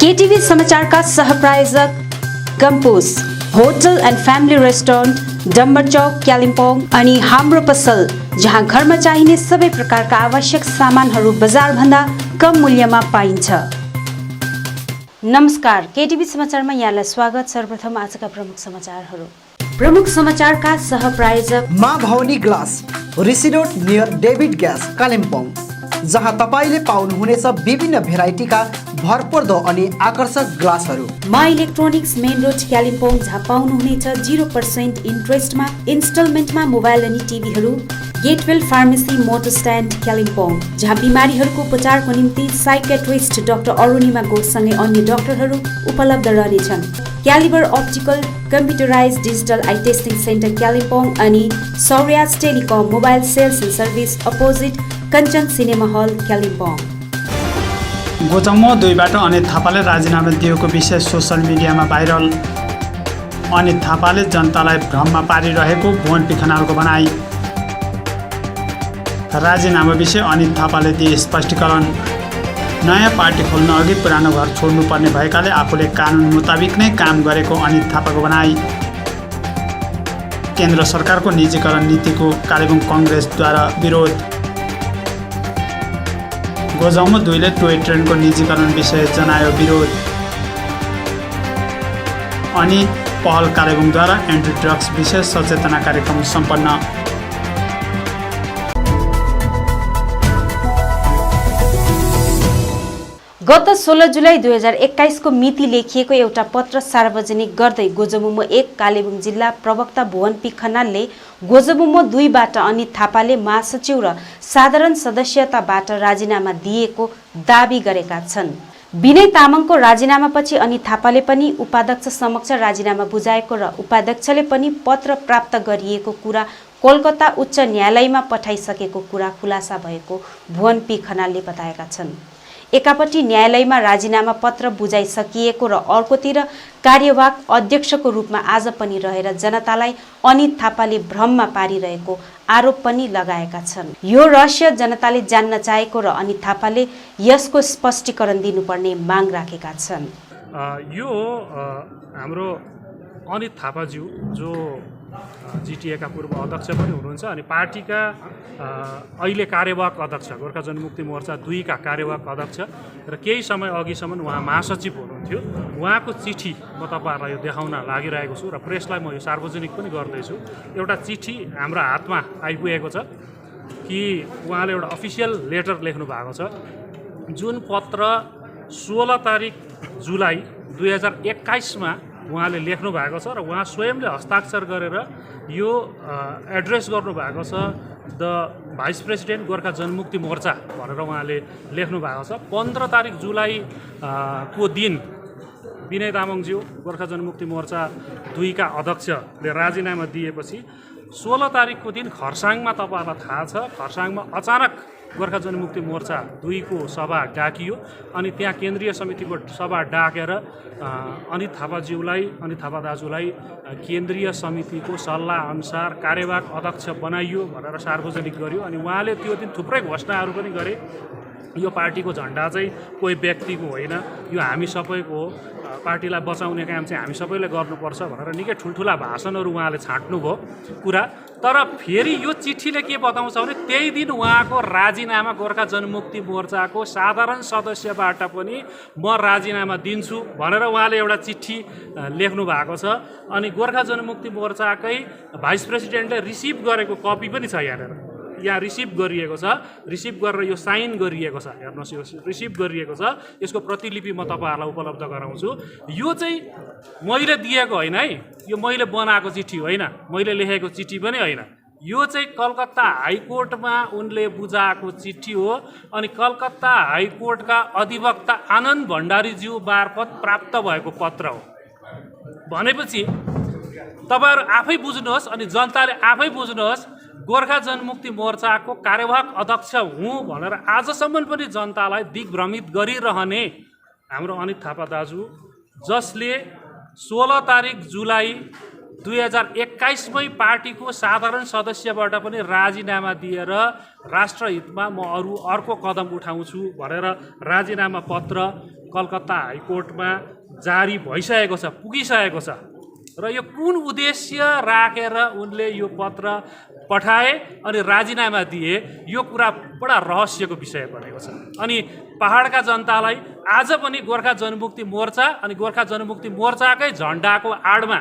केटीभी समाचारका सहप्रायोजक Gompu's hotel and family restaurant Dambar Chowk Kalimpong अनि हाम्रो पसल जहाँ घरमा चाहिने सबै प्रकारका आवश्यक सामानहरू बजारभन्दा कम मूल्यमा पाइन्छ। नमस्कार, केटीभी समाचारमा यहाँलाई स्वागत। सर्वप्रथम आजका प्रमुख समाचारहरू। प्रमुख समाचारका सहप्रायोजक Maa Bhawani glass Rishi road near David gas Kalimpong, जहाँ तपाईले पाउनुहुनेछ विभिन्न भेराइटीका भरपर्दो अनि आकर्षक ग्लासहरू। मा इलेक्ट्रोनिक्स मेन रोड कालिम्पोङ, जहाँ पाउनुहुनेछ 0% इन्ट्रेस्टमा इन्स्टलमेन्टमा मोबाइल अनि टिभीहरू। Getwell pharmacy motor stand Kalimpong, जहाँ बिमारीहरूको उपचारको निम्ति साइकेट्रिस्ट डाक्टर अरुणिमा घोषसँगै अन्य डाक्टरहरू उपलब्ध रहनेछन्। Calibre optical computerise digital eye testing centre Kalimpong अनि सौर्याज telecom mobile sales and service opposite Kanchan cinema hall Kalimpong. गोचम्म 2बाट अनित थापाले राजीनामा दिएको विषय सोसल मिडियामा भाइरल। अनित थापाले जनतालाई भ्रममा पारिरहेको भुवन खनालको भनाई। राजीनामा विषय अनित थापाले दिए स्पष्टीकरण। नयाँ पार्टी खोल्न अघि पुरानो घर छोड्नुपर्ने भएकाले आफूले कानुन मुताबिक नै काम गरेको अनित थापाको भनाई। केन्द्र सरकारको निजीकरण नीतिको कालेबुङ कङ्ग्रेसद्वारा विरोध। गोजाउमा 2ले टोय ट्रेनको निजीकरण विषय जनायो विरोध। अनि पहल कालेबुङद्वारा एन्टी ड्रग्स विषय सचेतना कार्यक्रम सम्पन्न। गत 16 जुलाई 2021 को मिति लेखिएको एउटा पत्र सार्वजनिक गर्दै गोजमुमो 1 कालेबुङ जिल्ला प्रवक्ता भुवन पी खनालले गोजमुमो 2बाट अनित थापाले महासचिव र साधारण सदस्यताबाट राजीनामा दिएको दाबी गरेका छन्। विनय तामाङको राजीनामापछि अनित थापाले पनि उपाध्यक्ष समक्ष राजीनामा बुझाएको र उपाध्यक्षले पनि पत्र प्राप्त गरिएको कुरा कोलकाता उच्च न्यायालयमा पठाइसकेको कुरा खुलासा भएको भुवन पी खनालले बताएका छन्। एकापट्टि न्यायालयमा राजीनामा पत्र बुझाइसकिएको र अर्कोतिर कार्यवाहक अध्यक्षको रूपमा आज पनि रहेर जनतालाई अनित थापाले भ्रममा पारिरहेको आरोप पनि लगाएका छन्। यो रहस्य जनताले जान्न चाहेको र अनित थापाले यसको स्पष्टीकरण दिनुपर्ने माग राखेका छन्। यो हाम्रो अनित थापाज्यू जो जिटिएका पूर्व अध्यक्ष पनि हुनुहुन्छ अनि पार्टीका अहिले कार्यवाहक अध्यक्ष गोर्खा जनमुक्ति मोर्चा 2 का कार्यवाहक अध्यक्ष र केही समय अघिसम्म उहाँ महासचिव हुनुहुन्थ्यो। उहाँको चिठी म तपाईहरुलाई यो देखाउन लागिरहेको छु र प्रेसलाई म यो सार्वजनिक पनि गर्दैछु। एउटा चिठी हाम्रो हातमा आइपुगेको छ कि उहाँले एउटा अफिसियल लेटर लेख्नु भएको छ, जुन पत्र 16 तारिक जुलाई 2021 मा उहाँले लेख्नु भएको छ र उहाँ स्वयंले हस्ताक्षर गरेर यो एड्रेस गर्नु भएको छ the vice president Gorkha Janmukti Morcha भनेर उहाँले लेख्नु भएको छ। 15 तारिक जुलाई को दिन विनय तामाङज्यू गोर्खा जनमुक्ति मोर्चा 2 का अध्यक्षले राजीनामा दिएपछि 16 तारिकको दिन खरसाङमा तपाईहरुलाई थाहा छ, खरसाङमा अचानक गोर्खा जनमुक्ति मोर्चा 2 को सभा डाकियो अनि त्यहाँ केन्द्रीय समितिको सभा डाकेर अनित थापाज्यूलाई अनित थापा दाजुलाई केन्द्रीय समितिको सल्लाह अनुसार कार्यवाहक अध्यक्ष बनाइयो भनेर सार्वजनिक गर्यो। अनि उहाँले त्यो दिन थुप्रै घोषणाहरू पनि गरे। यो पार्टीको झण्डा चाहिँ कोही व्यक्तिको होइन, यो हामी सबैको हो, पार्टीलाई बचाउने काम चाहिँ हामी सबैले गर्नुपर्छ भनेर निकै ठुल्ठुला भाषणहरू उहाँले छाट्नुभयो कुरा। तर फेरि यो चिठीले के बताउँछ भने त्यही दिन उहाँको राजीनामा गोर्खा जनमुक्ति मोर्चाको साधारण सदस्यबाट पनि म राजीनामा दिन्छु भनेर उहाँले एउटा चिठी लेख्नु भएको छ। अनि गोर्खा जनमुक्ति मोर्चाकै भाइस प्रेसिडेन्टले रिसिभ गरेको कपी पनि छ यहाँ रिसिभ गरिएको छ, रिसिभ गरेर यो साइन गरिएको छ। हेर्नुहोस् यो रिसिभ गरिएको छ, यसको प्रतिलिपि म तपाईहरुलाई उपलब्ध गराउँछु। यो चाहिँ मैले दिएको होइन है, यो मैले बनाएको चिठी होइन, मैले लेखेको चिठी पनि होइन। यो चाहिँ कलकत्ता हाइकोर्टमा उनले बुझाएको चिठी हो अनि कलकत्ता हाइकोर्टका अधिवक्ता आनन्द भण्डारीज्यू मार्फत प्राप्त भएको पत्र हो। भनेपछि तपाईहरु आफै बुझ्नुहोस् अनि जनताले आफै बुझ्नुहोस्, गोर्खा जनमुक्ति मोर्चाको कार्यवाहक अध्यक्ष हुँ भनेर आजसम्म पनि जनतालाई दिग्भ्रमित गरिरहने हाम्रो अनित थापा दाजु, जसले 16 तारिक जुलाई 2021मै पार्टीको साधारण सदस्यबाट पनि राजीनामा दिएर राष्ट्रहितमा म अर्को कदम उठाउँछु भनेर राजीनामा पत्र कलकत्ता हाइकोर्टमा जारी भइसकेको छ, पुगिसकेको छ। र यो कुन उद्देश्य राखेर उनले यो पत्र पठाए अनि राजीनामा दिए, यो कुरा बडा रहस्यको विषय बनेको छ। अनि पहाडका जनतालाई आज पनि गोर्खा जनमुक्ति मोर्चा अनि गोर्खा जनमुक्ति मोर्चाकै झन्डाको आडमा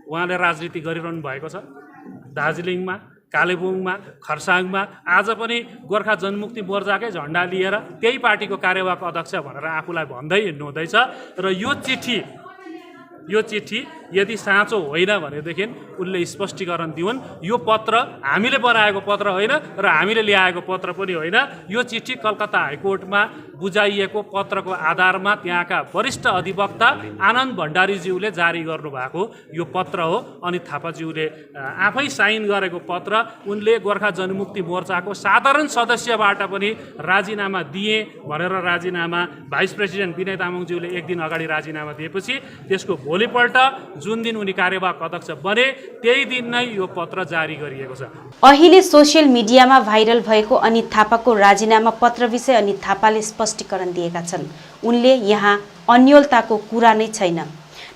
उहाँले राजनीति गरिरहनु भएको छ। दार्जिलिङमा, कालेबुङमा, खरसाङमा आज पनि गोर्खा जनमुक्ति मोर्चाकै झन्डा लिएर त्यही पार्टीको कार्यवाहक अध्यक्ष भनेर आफूलाई भन्दै हिँड्नुहुँदैछ। र यो चिठी यदि साँचो होइन भनेदेखि उनले स्पष्टीकरण दिउन्। यो पत्र हामीले बनाएको पत्र होइन र हामीले ल्याएको पत्र पनि होइन। यो चिठी कलकत्ता हाइकोर्टमा बुझाइएको पत्रको आधारमा त्यहाँका वरिष्ठ अधिवक्ता आनन्द भण्डारीज्यूले जारी गर्नुभएको यो पत्र हो। अनि थापाज्यूले आफै साइन गरेको पत्र उनले गोर्खा जनमुक्ति मोर्चाको साधारण सदस्यबाट पनि राजीनामा दिए भनेर राजीनामा भाइस प्रेसिडेन्ट विनय तामाङज्यूले एक दिन अगाडि राजीनामा दिएपछि त्यसको भोलिपल्ट जुन दिन उनी कार्यवाहक अध्यक्ष बने त्यही दिन नै यो पत्र जारी गरिएको छ। अहिले सोसियल मिडियामा भाइरल भएको अनित थापाको राजीनामा पत्र विषय अनित थापाले स्पष्टीकरण दिएका छन्। उनले यहाँ अन्योलताको कुरा नै छैन,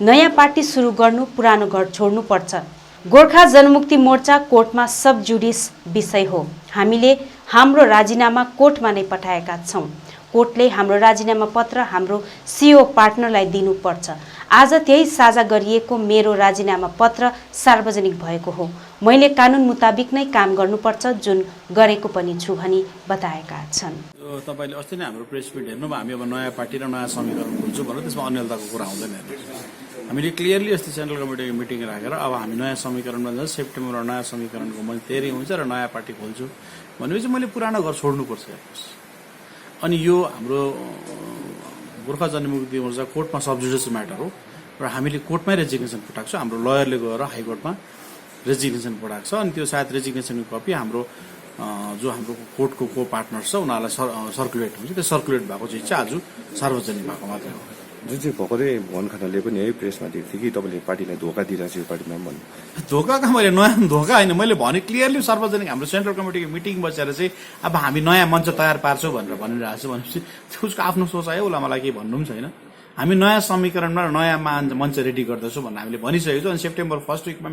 नयाँ पार्टी सुरु गर्नु, पुरानो घर छोड्नु पर्छ। गोर्खा जनमुक्ति मोर्चा कोर्टमा सब जुडिस विषय हो। हामीले हाम्रो राजीनामा कोर्टमा नै पठाएका छौँ। कोर्टले हाम्रो राजीनामा पत्र हाम्रो सिओ पार्टनरलाई दिनुपर्छ। आज त्यही साझा गरिएको मेरो राजीनामा पत्र सार्वजनिक भएको हो। मैले कानुन मुताबिक नै काम गर्नुपर्छ, जुन गरेको पनि छु भनी बताएका छन्। तपाईले अस्ति नै हाम्रो प्रेस मिट हेर्नुभयो, हामी अब नयाँ पार्टी र नयाँ समीकरण खोल्छु भनेर त्यसमा अन्यलताको कुरा आउँदैन। हामीले क्लियरली अस्ति सेन्ट्रल कमिटीको मिटिङ राखेर अब हामी नयाँ समीकरणमा जान्छ, सेप्टेम्बरमा नयाँ समीकरणको मैले तयारी हुन्छ र नयाँ पार्टी खोल्छु भनेपछि मैले पुरानो घर छोड्नुपर्छ। अनि यो हाम्रो गोर्खा जनमुक्ति मोर्चा कोर्टमा सबजुडिस म्याटर हो र हामीले कोर्टमै रेजिग्नेसन पठाएको छ। हाम्रो लयरले गएर हाइकोर्टमा रेजिग्नेसन पठाएको छ। अनि त्यो सायद रेजिग्नेसनको कपी हाम्रो जो हाम्रो कोर्टको को पार्टनर छ उनीहरूलाई सर्कुलेट हुन्छ। त्यो सर्कुलेट भएको चिज चाहिँ आज सार्वजनिक भएको मात्रै हो। जुन चाहिँ भर्खरै भुवन खनालले पनि यही प्रेसमा दिएको थियो कि तपाईँले पार्टीलाई धोका दिइरहेको छ, यो पार्टीमा भन्नु। धोका मैले नयाँ धोका होइन, मैले भने क्लियरली सार्वजनिक हाम्रो सेन्ट्रल कमिटीको मिटिङ बसेर चाहिँ अब हामी नयाँ मञ्च तयार पार्छौँ भनेर भनिरहेको छु भनेपछि उसको आफ्नो सोच आयो, उसलाई मलाई केही भन्नु पनि छैन। हामी नयाँ समीकरणमा र नयाँ मञ्च रेडी गर्दैछौँ भनेर हामीले भनिसकेको छु। अनि सेप्टेम्बर फर्स्ट विकमा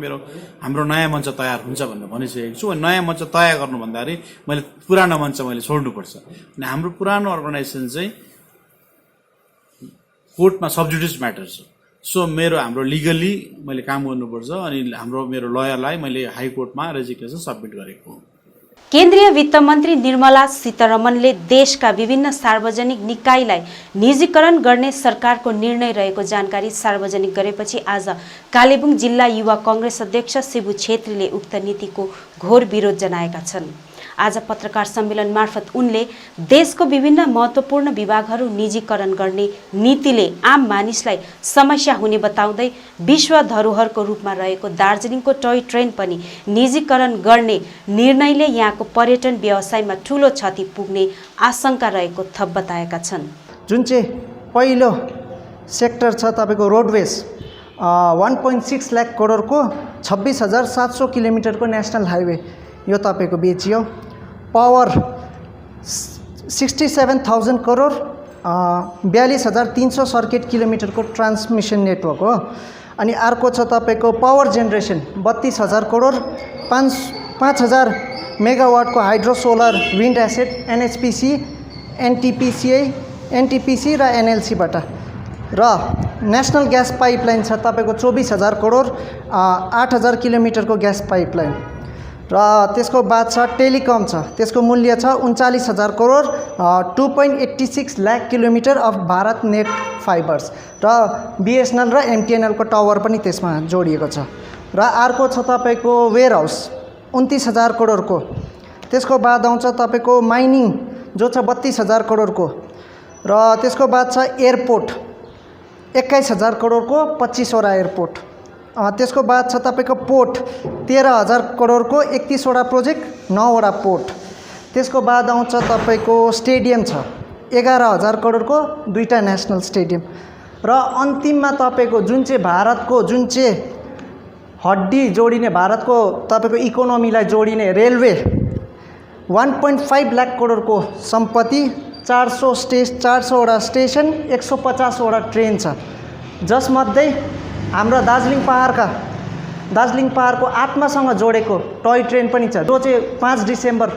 हाम्रो नयाँ मञ्च तयार हुन्छ भनेर भनिसकेको छु। अनि नयाँ मञ्च तयार गर्नु भन्दाखेरि मैले पुरानो मञ्च मैले छोड्नुपर्छ। अनि हाम्रो पुरानो अर्गनाइजेसन चाहिँ कोर्टमा सबजुडिस म्याटर छ। सो हाम्रो लिगली मैले काम गर्नुपर्छ। अनि मेरो लयरलाई मैले हाइकोर्टमा रेजिग्नेसन सब्मिट गरेको हो। केन्द्रीय वित्त मन्त्री निर्मला सीतारमणले देशका विभिन्न सार्वजनिक निकायलाई निजीकरण गर्ने सरकारको निर्णय रहेको जानकारी सार्वजनिक गरेपछि आज कालेबुङ जिल्ला युवा कांग्रेस अध्यक्ष शिबु छेत्रीले उक्त नीतिको घोर विरोध जनाएका छन्। आज पत्रकार सम्मेलन मार्फत उनले देशको विभिन्न महत्त्वपूर्ण विभागहरू निजीकरण गर्ने नीतिले आम मानिसलाई समस्या हुने बताउँदै विश्व धरोहरको रूपमा रहेको दार्जिलिङको टोय ट्रेन पनि निजीकरण गर्ने निर्णयले यहाँको पर्यटन व्यवसायमा ठूलो क्षति पुग्ने आशंका रहेको थप बताएका छन्। जुन चाहिँ पहिलो सेक्टर छ तपाईको रोडवेज 1.6 लाख करोडको 26,700 किलोमिटरको नेशनल हाइवे यो तपाईको बेचियो। पावर 67,000 करोड 42,300 सर्किट किलोमिटरको ट्रान्समिसन नेटवर्क हो। अनि अर्को छ तपाईको पावर जेनेरेसन 32,000 करोड 5,000 मेगावाटको hydro solar wind asset NHPC NTPC र एनएलसीबाट। र नेशनल ग्यास पाइपलाइन छ तपाईको 24,000 करोड 8,000 किलोमिटरको ग्यास पाइपलाइन। र त्यसको बाद छ टेलिकम छ, त्यसको मूल्य छ 39,000 crore 2.86 lakh kilometre of Bharat net fibres. र बीएसएनएल र एमटीएनएल को टावर पनि त्यसमा जोडिएको छ। र अर्को छ तपाईको वेयर हाउस 29,000 करोडको। त्यसको बाद आउँछ तपाईको माइनिङ जो छ 32,000 करोडको। र त्यसको बाद छ एयरपोर्ट 21,000 करोडको 25 वटा एयरपोर्ट। त्यसको बाद छ तपाईको पोर्ट 13,000 करोडको 31 वटा प्रोजेक्ट 9 वटा पोर्ट। त्यसको बाद आउँछ तपाईको स्टेडियम छ 11,000 करोडको 2टा नेशनल स्टेडियम। र अन्तिममा तपाईको जुन चाहिँ भारतको जुन चाहिँ हड्डी जोडिने भारतको तपाईँको इकोनोमीलाई जोडिने रेलवे 1.5 लाख करोडको सम्पत्ति, 400वटा स्टेसन, 150वटा ट्रेन छ, जसमध्ये हाम्रो दार्जिलिङ पहाडको आत्मासँग जोडेको टोय ट्रेन पनि छ, जो चाहिँ 5 डिसेम्बर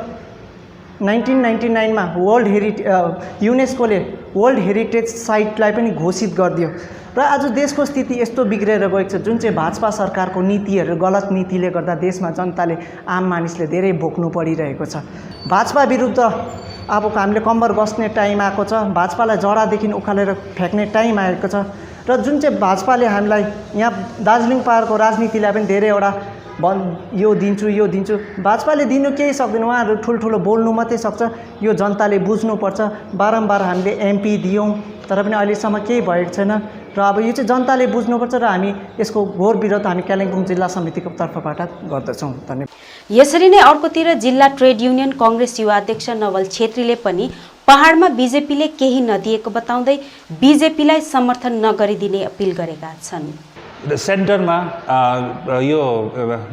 1999 मा युनेस्कोले वर्ल्ड हेरिटेज साइटलाई पनि घोषित गरिदियो। र आज देशको स्थिति यस्तो बिग्रेर गएको छ, जुन चाहिँ भाजपा सरकारको नीतिहरू, गलत नीतिले गर्दा देशमा जनताले, आम मानिसले धेरै भोग्नु परिरहेको छ। भाजपा विरुद्ध अब हामीले कम्बर बस्ने टाइम आएको छ, भाजपालाई जडादेखि उखालेर फ्याँक्ने टाइम आएको छ। र जुन चाहिँ भाजपाले हामीलाई यहाँ दार्जिलिङ पहाडको राजनीतिलाई पनि धेरैवटा यो दिन्छु, भाजपाले दिनु केही सक्दैन, उहाँहरू ठुल्ठुलो बोल्नु मात्रै सक्छ। यो जनताले बुझ्नुपर्छ। बारम्बार हामीले एमपी दियौँ तर पनि अहिलेसम्म केही भएको छैन, र अब यो चाहिँ जनताले बुझ्नुपर्छ र हामी यसको घोर विरोध हामी कालिम्पोङ जिल्ला समितिको तर्फबाट गर्दछौँ। धन्यवाद। यसरी नै अर्कोतिर जिल्ला ट्रेड युनियन कांग्रेस युवा अध्यक्ष नवल छेत्रीले पनि पहाडमा बीजेपीले केही नदिएको बताउँदै बीजेपीलाई समर्थन नगरिदिने अपील गरेका छन्। सेन्टरमा यो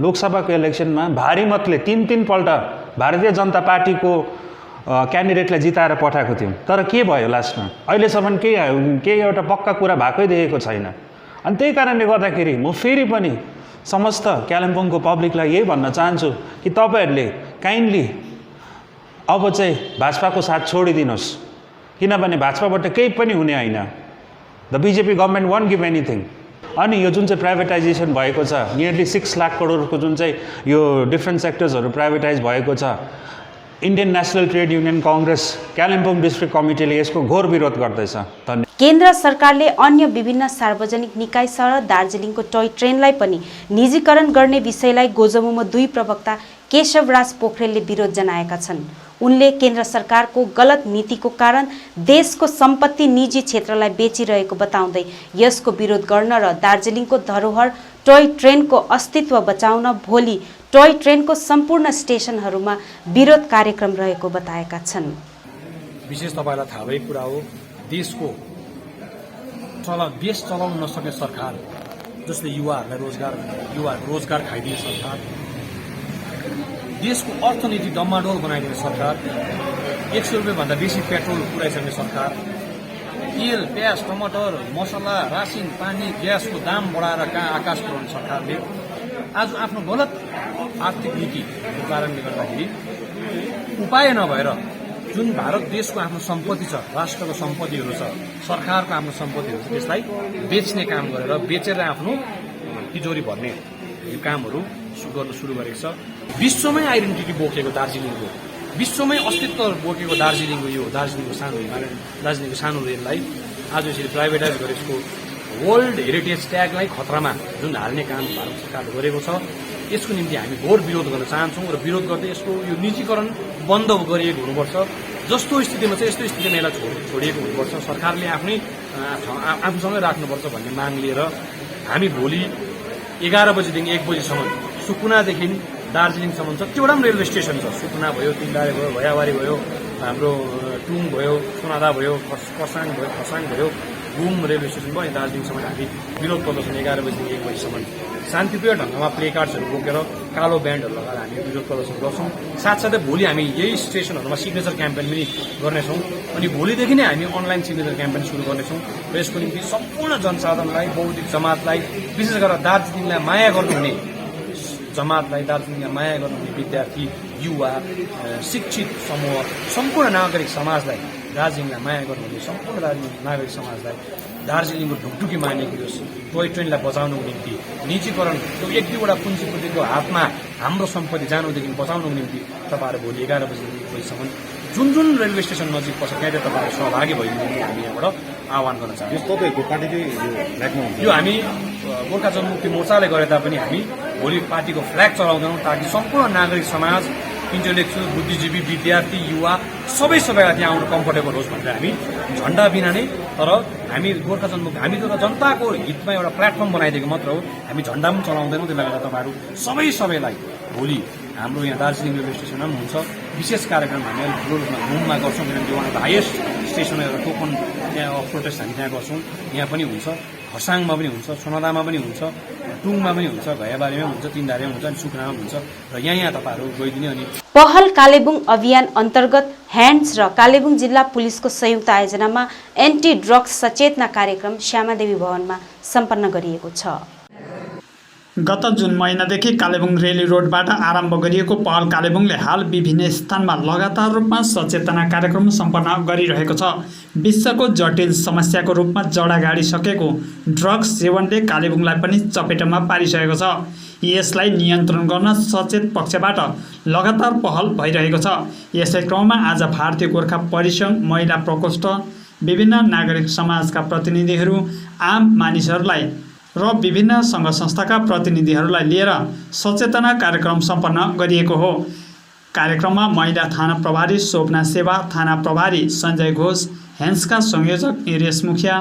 लोकसभाको इलेक्सनमा भारी मतले तीन पल्ट भारतीय जनता पार्टीको क्यान्डिडेटलाई जिताएर पठाएको थियौँ, तर के भयो लास्टमा? अहिलेसम्म केही एउटा पक्का कुरा भएकै देखेको छैन। अनि त्यही कारणले गर्दाखेरि म फेरि पनि समस्त कालिम्पोङको पब्लिकलाई यही भन्न चाहन्छु कि तपाईँहरूले काइन्डली अब चाहिँ भाजपाको साथ छोडिदिनुहोस्, किनभने भाजपाबाट केही पनि हुने होइन। The BJP government want give anything. अनि यो जुन चाहिँ प्राइभेटाइजेसन भएको छ, नियरली 6 लाख करोडको जुन चाहिँ यो डिफ्रेन्ट सेक्टर्सहरू प्राइभेटाइज भएको छ, Indian National Trade Union Congress Kalimpong district कमिटीले यसको घोर विरोध गर्दैछ। धन्यवाद। केन्द्र सरकारले अन्य विभिन्न सार्वजनिक निकायसह दार्जिलिङको टोय ट्रेनलाई पनि निजीकरण गर्ने विषयलाई गोजमुमो 2 प्रवक्ता केशवराज पोखरेलले विरोध जनाएका छन्। उनले केन्द्र सरकारको गलत नीतिको कारण देशको सम्पत्ति निजी क्षेत्रलाई बेचिरहेको बताउँदै यसको विरोध गर्न र दार्जिलिङको धरोहर टोय ट्रेनको अस्तित्व बचाउन भोलि टोय ट्रेनको सम्पूर्ण स्टेशनहरूमा विरोध कार्यक्रम रहेको बताएका छन्। विशेष तपाईलाई थाहा भएको कुरा हो, देश चलाउन नसक्ने सरकार, जसले युवाहरू रोजगार खाइदिने सरकार, देशको अर्थनीति डम्माडोल बनाइदिने सरकार, 100 रुपियाँभन्दा बेसी पेट्रोल पुर्याइसक्ने सरकार, तेल, प्याज, टमाटर, मसला, रासिन, पानी, ग्यासको दाम बढाएर कहाँ आकाश पुर्याउने सरकारले आज आफ्नो गलत आर्थिक नीतिको कारणले गर्दाखेरि उपाय नभएर जुन भारत देशको आफ्नो सम्पत्ति छ, राष्ट्रको सम्पत्तिहरू छ, सरकारको आफ्नो सम्पत्तिहरू छ, त्यसलाई बेच्ने काम गरेर बेचेर आफ्नो तिजोरी भर्ने यो कामहरू गर्न सुरु गरेको छ। विश्वमै आइडेन्टिटी बोकेको दार्जिलिङको, विश्वमै अस्तित्व बोकेको दार्जिलिङको सानो रेललाई आज यसरी प्राइभेटाइज गरेर यसको वर्ल्ड हेरिटेज ट्यागलाई खतरामा जुन हाल्ने काम भारत सरकारले गरेको छ, यसको निम्ति हामी घोर विरोध गर्न चाहन्छौँ र विरोध गर्दै यसको यो निजीकरण बन्द गरिएको हुनुपर्छ। जस्तो स्थितिमा छ यस्तो स्थितिमा यसलाई छोडिएको हुनुपर्छ। सरकारले आफूसँगै राख्नुपर्छ भन्ने माग लिएर हामी भोलि 11 बजीदेखि 1 बजीसम्म सुकुनादेखि दार्जिलिङसम्म जतिवटा पनि रेलवे स्टेसन छ, सुकुना भयो, तिनदारे भयो, भयावारी भयो, हाम्रो टुङ भयो, सोनादा भयो, खरसाङ भयो, घुम रेलवे स्टेसन भयो, दार्जिलिङसम्म हामी विरोध प्रदर्शन 11 बजीदेखि 1 बजीसम्म शान्तिप्रिय ढङ्गमा प्ले कार्ड्सहरू बोकेर कालो ब्यान्डहरू लगाएर हामी विरोध प्रदर्शन गर्छौँ। साथसाथै भोलि हामी यही स्टेसनहरूमा सिग्नेचर क्याम्पेन पनि गर्नेछौँ। अनि भोलिदेखि नै हामी अनलाइन सिग्नेचर क्याम्पेन सुरु गर्नेछौँ र यसको निम्ति सम्पूर्ण जनसाधारणलाई, बौद्धिक जमातलाई, विशेष गरेर दार्जिलिङलाई माया गर्नुहुने जमातलाई, दार्जिलिङलाई माया गर्नुहुने विद्यार्थी, युवा, शिक्षित समूह, सम्पूर्ण नागरिक समाजलाई, दार्जिलिङलाई माया गर्नुहुने सम्पूर्ण दार्जिलिङ नागरिक समाजलाई दार्जिलिङको ढुकढुकी मानेको यो टोय ट्रेनलाई बचाउनको निम्ति निजीकरण, त्यो 1-2वटा पुँजीपतिको हातमा हाम्रो सम्पत्ति जानुदेखि बचाउनको निम्ति तपाईँहरू भोलि 11 बजीसम्म जुन रेलवे स्टेसन नजिक पर्छ त्यहाँ तपाईँहरू सहभागी भइदिनु हामी यहाँबाट आह्वान गर्न चाहन्छौँ। यो हामी गोर्खा जनमुक्ति मोर्चाले गरे तापनि हामी भोलि पार्टीको फ्ल्याग चलाउँदैनौँ ताकि सम्पूर्ण नागरिक समाज, इन्टेलेक्चुअल, बुद्धिजीवी, विद्यार्थी, युवा सबैलाई त्यहाँ आउनु कम्फर्टेबल होस् भनेर हामी झण्डा बिना नै, तर हामी गोर्खा जनमुक्ति, हामी त जनताको हितमा एउटा प्लेटफर्म बनाइदिएको मात्र हो, हामी झण्डा पनि चलाउँदैनौँ। त्यसले गर्दा तपाईँहरू सबैलाई भोलि हाम्रो यहाँ दार्जिलिङ रेलवे स्टेसनमा पनि हुन्छ विशेष कार्यक्रम हामी अलिक ठुलो रूपमा घुममा गर्छौँ, किनभने त्यो one of the highest station एउटा टोकन त्यहाँ प्रोटेस्ट हामी त्यहाँ गर्छौँ, यहाँ पनि हुन्छ। खरसाङमा पनि हुन्छ, सोनादामा पनि हुन्छ, टुङमा पनि हुन्छ, घैयाबारीमा हुन्छ, तीनधारेमा हुन्छ, अनि सुकुनामा हुन्छ र यहाँ तपाईँहरू गइदिने। अनि पहल कालेबुङ अभियान अन्तर्गत ह्यान्ड्स र कालेबुङ जिल्ला पुलिसको संयुक्त आयोजनामा एन्टी ड्रग्स सचेतना कार्यक्रम श्यामादेवी भवनमा सम्पन्न गरिएको छ। गत जुन महिनादेखि कालेबुङ रेली रोडबाट आरम्भ गरिएको पहल कालेबुङले हाल विभिन्न स्थानमा लगातार रूपमा सचेतना कार्यक्रम सम्पन्न गरिरहेको छ। विश्वको जटिल समस्याको रूपमा जडा गाडिसकेको ड्रग्स सेवनले कालेबुङलाई पनि चपेटामा पारिसकेको छ। यसलाई नियन्त्रण गर्न सचेत पक्षबाट लगातार पहल भइरहेको छ। यसै क्रममा आज भारतीय गोर्खा परिसङ्घ, महिला प्रकोष्ठ, विभिन्न नागरिक समाजका प्रतिनिधिहरू, आम मानिसहरूलाई र विभिन्न सङ्घ संस्थाका प्रतिनिधिहरूलाई लिएर सचेतना कार्यक्रम सम्पन्न गरिएको हो। कार्यक्रममा महिला थाना प्रभारी शोभना सेवा, थाना प्रभारी सञ्जय घोष, ह्यान्ड्सका संयोजक निरेश मुखिया,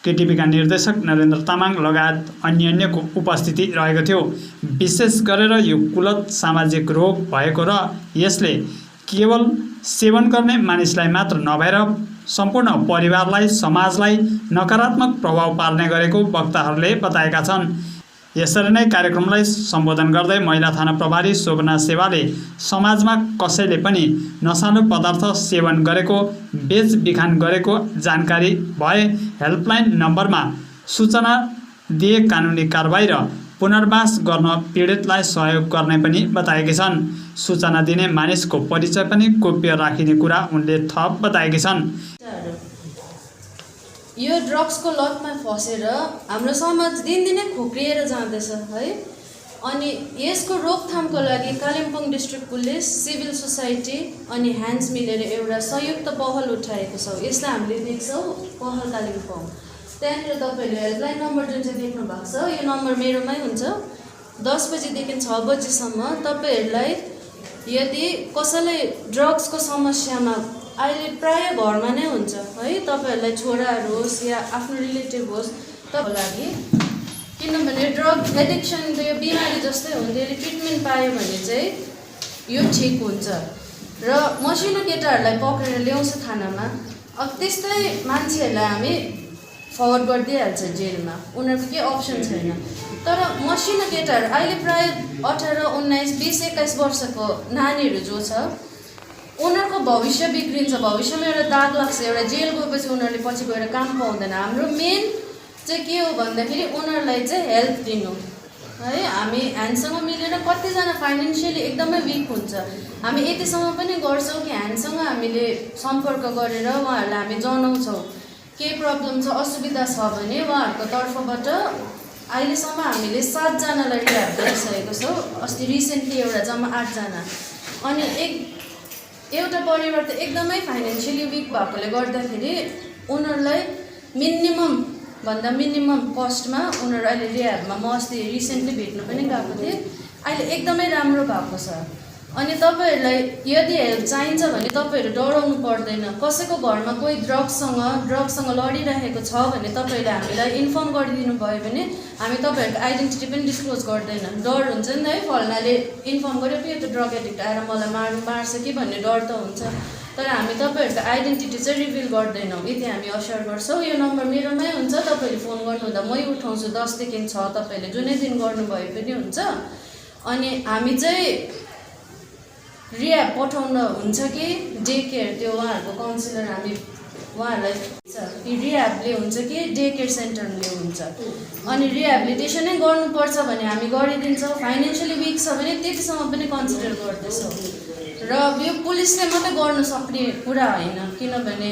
केटिभीका निर्देशक नरेन्द्र तामाङ लगायत अन्यको उपस्थिति रहेको थियो। विशेष गरेर यो कुलत सामाजिक रोग भएको र यसले केवल सेवन गर्ने मानिसलाई मात्र नभएर सम्पूर्ण परिवारलाई, समाजलाई नकारात्मक प्रभाव पार्ने गरेको वक्ताहरूले बताएका छन्। यसरी नै कार्यक्रमलाई सम्बोधन गर्दै महिला थाना प्रभारी शोभना सेवाले समाजमा कसैले पनि नसालु पदार्थ सेवन गरेको, बेचबिखान गरेको जानकारी भए हेल्पलाइन नम्बरमा सूचना दिए कानुनी कारबाही र पुनर्वास गर्न पीडितलाई सहयोग गर्ने पनि बताएकी छन्। सूचना दिने मानिसको परिचय पनि गोप्य राखिने कुरा उनले थप बताएकी छन्। यो ड्रग्सको लतमा फसेर हाम्रो समाज दिनदिनै खोक्रिएर जाँदैछ है। अनि यसको रोकथामको लागि Kalimpong district police, civil society अनि ह्यान्ड्स मिलेर एउटा संयुक्त पहल उठाएको छ। यसलाई हामीले देख्छौँ पहल कालिम्पोङ। त्यहाँनिर तपाईँहरूले हेल्पलाइन नम्बर जुन चाहिँ देख्नु भएको छ, यो नम्बर मेरोमै हुन्छ। 10 बजीदेखि 6 बजीसम्म तपाईँहरूलाई यदि कसैलाई ड्रग्सको समस्यामा, अहिले प्राय घरमा नै हुन्छ है, तपाईँहरूलाई छोराहरू होस् या आफ्नो रिलेटिभ होस्, तपाईँको लागि, किनभने ड्रग एडिक्सन त यो बिमारी जस्तै हो, त्यसले ट्रिटमेन्ट पायो भने चाहिँ यो ठिक हुन्छ। र मसिनो केटाहरूलाई पक्रेर ल्याउँछ थानामा, अब त्यस्तै मान्छेहरूलाई हामी फरवर्ड गरिदिइहाल्छ जेलमा, उनीहरूको केही अप्सन छैन। तर मसिनो केटाहरू अहिले प्राय 18, 19, 20, 21 वर्षको नानीहरू जो छ, उनीहरूको भविष्य बिग्रिन्छ, भविष्यमा एउटा दाग लाग्छ। एउटा जेल गएपछि उनीहरूले पछि गएर काम पाउँदैन। हाम्रो मेन चाहिँ के हो भन्दाखेरि उनीहरूलाई चाहिँ हेल्प दिनु है। हामी ह्यान्डसँग मिलेर कतिजना फाइनेन्सियली एकदमै विक हुन्छ, हामी यतिसम्म पनि गर्छौँ कि ह्यान्डसँग हामीले सम्पर्क गरेर उहाँहरूलाई हामी जनाउँछौँ केही प्रब्लम छ, असुविधा छ भने उहाँहरूको तर्फबाट अहिलेसम्म हामीले 7 जनालाई रिह्याब गरिसकेको छौँ। अस्ति रिसेन्टली एउटा जम्मा 8 जना। अनि एउटा परिवार त एकदमै फाइनेन्सियली विक भएकोले गर्दाखेरि उनीहरूलाई मिनिमम कस्टमा उनीहरू अहिले रिह्याबमा, म अस्ति रिसेन्टली भेट्नु पनि गएको थिएँ, अहिले एकदमै राम्रो भएको छ। अनि तपाईँहरूलाई यदि हेल्प चाहिन्छ भने तपाईँहरू डराउनु पर्दैन। कसैको घरमा कोही ड्रग्ससँग लडिरहेको छ भने तपाईँहरूले हामीलाई इन्फर्म गरिदिनु भयो भने हामी तपाईँहरूको आइडेन्टिटी पनि डिस्क्लोज गर्दैन। डर हुन्छ नि है, फल्नाले इन्फर्म गर्यो कि यो त ड्रग एडिक्ट आएर मलाई मार्छ कि भन्ने डर त हुन्छ। तर हामी तपाईँहरूको आइडेन्टिटी चाहिँ रिभिल गर्दैनौँ, यति हामी अस्योर गर्छौँ। यो नम्बर मेरोमै हुन्छ, तपाईँले फोन गर्नुहुँदा मै उठाउँछु। 10 देखि 6 तपाईँले जुनै दिन गर्नुभयो पनि हुन्छ। अनि हामी चाहिँ रिह्याब पठाउन हुन्छ कि डे केयर, त्यो उहाँहरूको काउन्सिलर हामी उहाँहरूलाई रिह्याबले हुन्छ कि डे केयर सेन्टरले हुन्छ। अनि रिह्याबिलिटेसनै गर्नुपर्छ भने हामी गरिदिन्छौँ। फाइनेन्सियली विक छ भने त्यतिसम्म पनि कन्सिडर गर्दैछौँ। र यो पुलिसले मात्रै गर्न सक्ने कुरा होइन, किनभने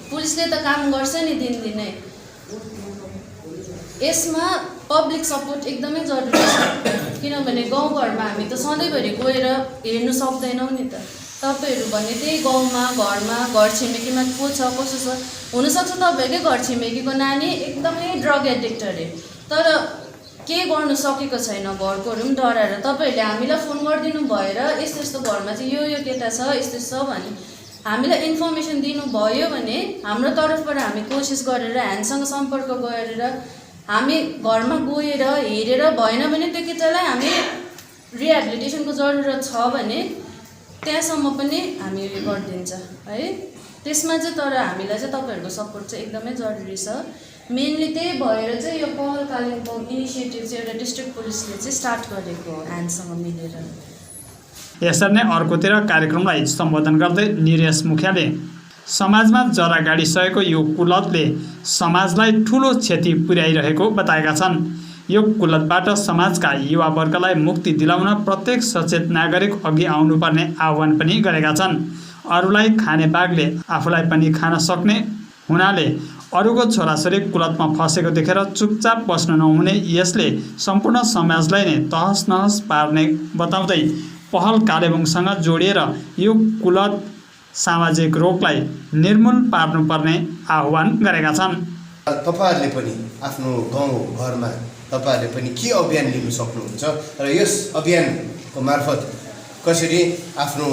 पुलिसले त काम गर्छ नि दिनदिनै। यसमा पब्लिक सपोर्ट एकदमै जरुरी छ, किनभने गाउँघरमा हामी त सधैँभरि गएर हेर्नु सक्दैनौँ नि त। तपाईँहरू भने त्यही गाउँमा, घरमा, घर छिमेकीमा को छ कसो छ, हुनसक्छ तपाईँहरूकै घर छिमेकीको नानी एकदमै ड्रग एडिक्ट अरे, तर के गर्नु सकेको छैन, घरकोहरू पनि डराएर तपाईँहरूले हामीलाई फोन गरिदिनु भएर यस्तो यस्तो घरमा चाहिँ यो केटा छ, यस्तो छ भने हामीलाई इन्फर्मेसन दिनुभयो भने हाम्रो तर्फबाट हामी कोसिस गरेर ह्यान्डसँग सम्पर्क गरेर हामी घरमा गएर हेरेर भएन भने त्यो केटालाई हामी रिह्याबिलिटेसनको जरुरत छ भने त्यहाँसम्म पनि हामी उयो गरिदिन्छ है। त्यसमा चाहिँ तर हामीलाई चाहिँ तपाईँहरूको सपोर्ट चाहिँ एकदमै जरुरी छ। मेनली त्यही भएर चाहिँ यो पहल कालिम्पोङ इनिसिएटिभ चाहिँ एउटा डिस्ट्रिक्ट पुलिसले चाहिँ स्टार्ट गरेको हो ह्यान्डसँग मिलेर। यसरी नै अर्कोतिर कार्यक्रमलाई सम्बोधन गर्दै निरेश मुखियाले समाजमा जरा गाडिसकेको यो कुलतले समाजलाई ठूलो क्षति पुर्याइरहेको बताएका छन्। यो कुलतबाट समाजका युवावर्गलाई मुक्ति दिलाउन प्रत्येक सचेत नागरिक अघि आउनुपर्ने आह्वान पनि गरेका छन्। अरूलाई खाने बाघले आफूलाई पनि खान सक्ने हुनाले अरूको छोराछोरी कुलतमा फसेको देखेर चुपचाप बस्न नहुने यसले सम्पूर्ण समाजलाई नै तहस नहस पार्ने बताउँदै पहल कालेबुङसँग जोडिएर यो कुलत सामाजिक रोगलाई निर्मूल पार्नुपर्ने आह्वान गरेका छन्। तपाईहरुले पनि आफ्नो गाउँ घरमा तपाईहरुले पनि के अभियान लिन सक्नुहुन्छ र यस अभियानको मार्फत कसरी आफ्नो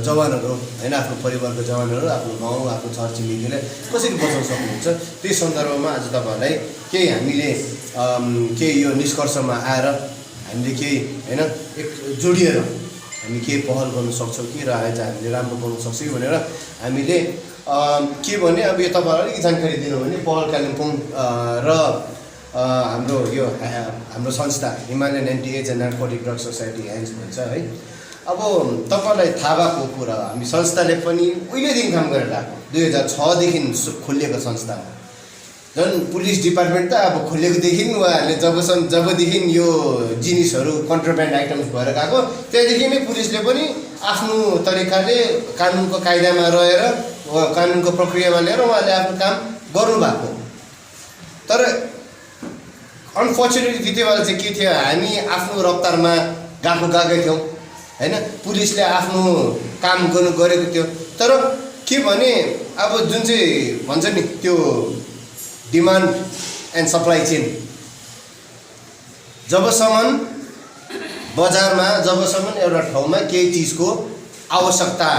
जवानहरू हैन आफ्नो परिवारको जवानहरू आफ्नो गाउँ आफ्नो छरछिमेकीलाई कसरी बचाउन सक्नुहुन्छ त्यही सन्दर्भमा आज तपाईहरुलाई केही हामीले केही यो निष्कर्षमा आएर हामीले केही हैन एक जोडिएर हामी के पहल गर्न सक्छौँ कि र आज हामीले राम्रो गर्न सक्छौँ भनेर हामीले के भने अब यो तपाईहरुलाई अलिकति जानकारी दिनु भने पहल कालिम्पोङ र हाम्रो यो हाम्रो संस्था Himalayan anti AIDS and narcotic drug society hands भन्छ है। अब तपाईलाई थाहा भएको कुरा हामी संस्थाले पनि उहिलेदेखि काम गरेर आएको 2006 देखि खोलिएको संस्था हो। झन् पुलिस डिपार्टमेन्ट त अब खोलेकोदेखि उहाँहरूले जबदेखि यो जिनिसहरू कन्ट्राब्यान्ड आइटम्स भएर गएको त्यहाँदेखि नै पुलिसले पनि आफ्नो तरिकाले कानुनको कायदामा रहेर कानुनको प्रक्रियामा लिएर उहाँले आफ्नो काम गर्नुभएको। तर अनफर्चुनेटली त्यति बेला चाहिँ के थियो हामी आफ्नो रफ्तारमा गएकै थियौँ हैन पुलिसले आफ्नो काम गरेको थियो। तर के भने अब जुन चाहिँ भन्छ नि त्यो डिमान्ड एन्ड सप्लाई चेन जबसम्म बजारमा जबसम्म एउटा ठाउँमा केही चिजको आवश्यकता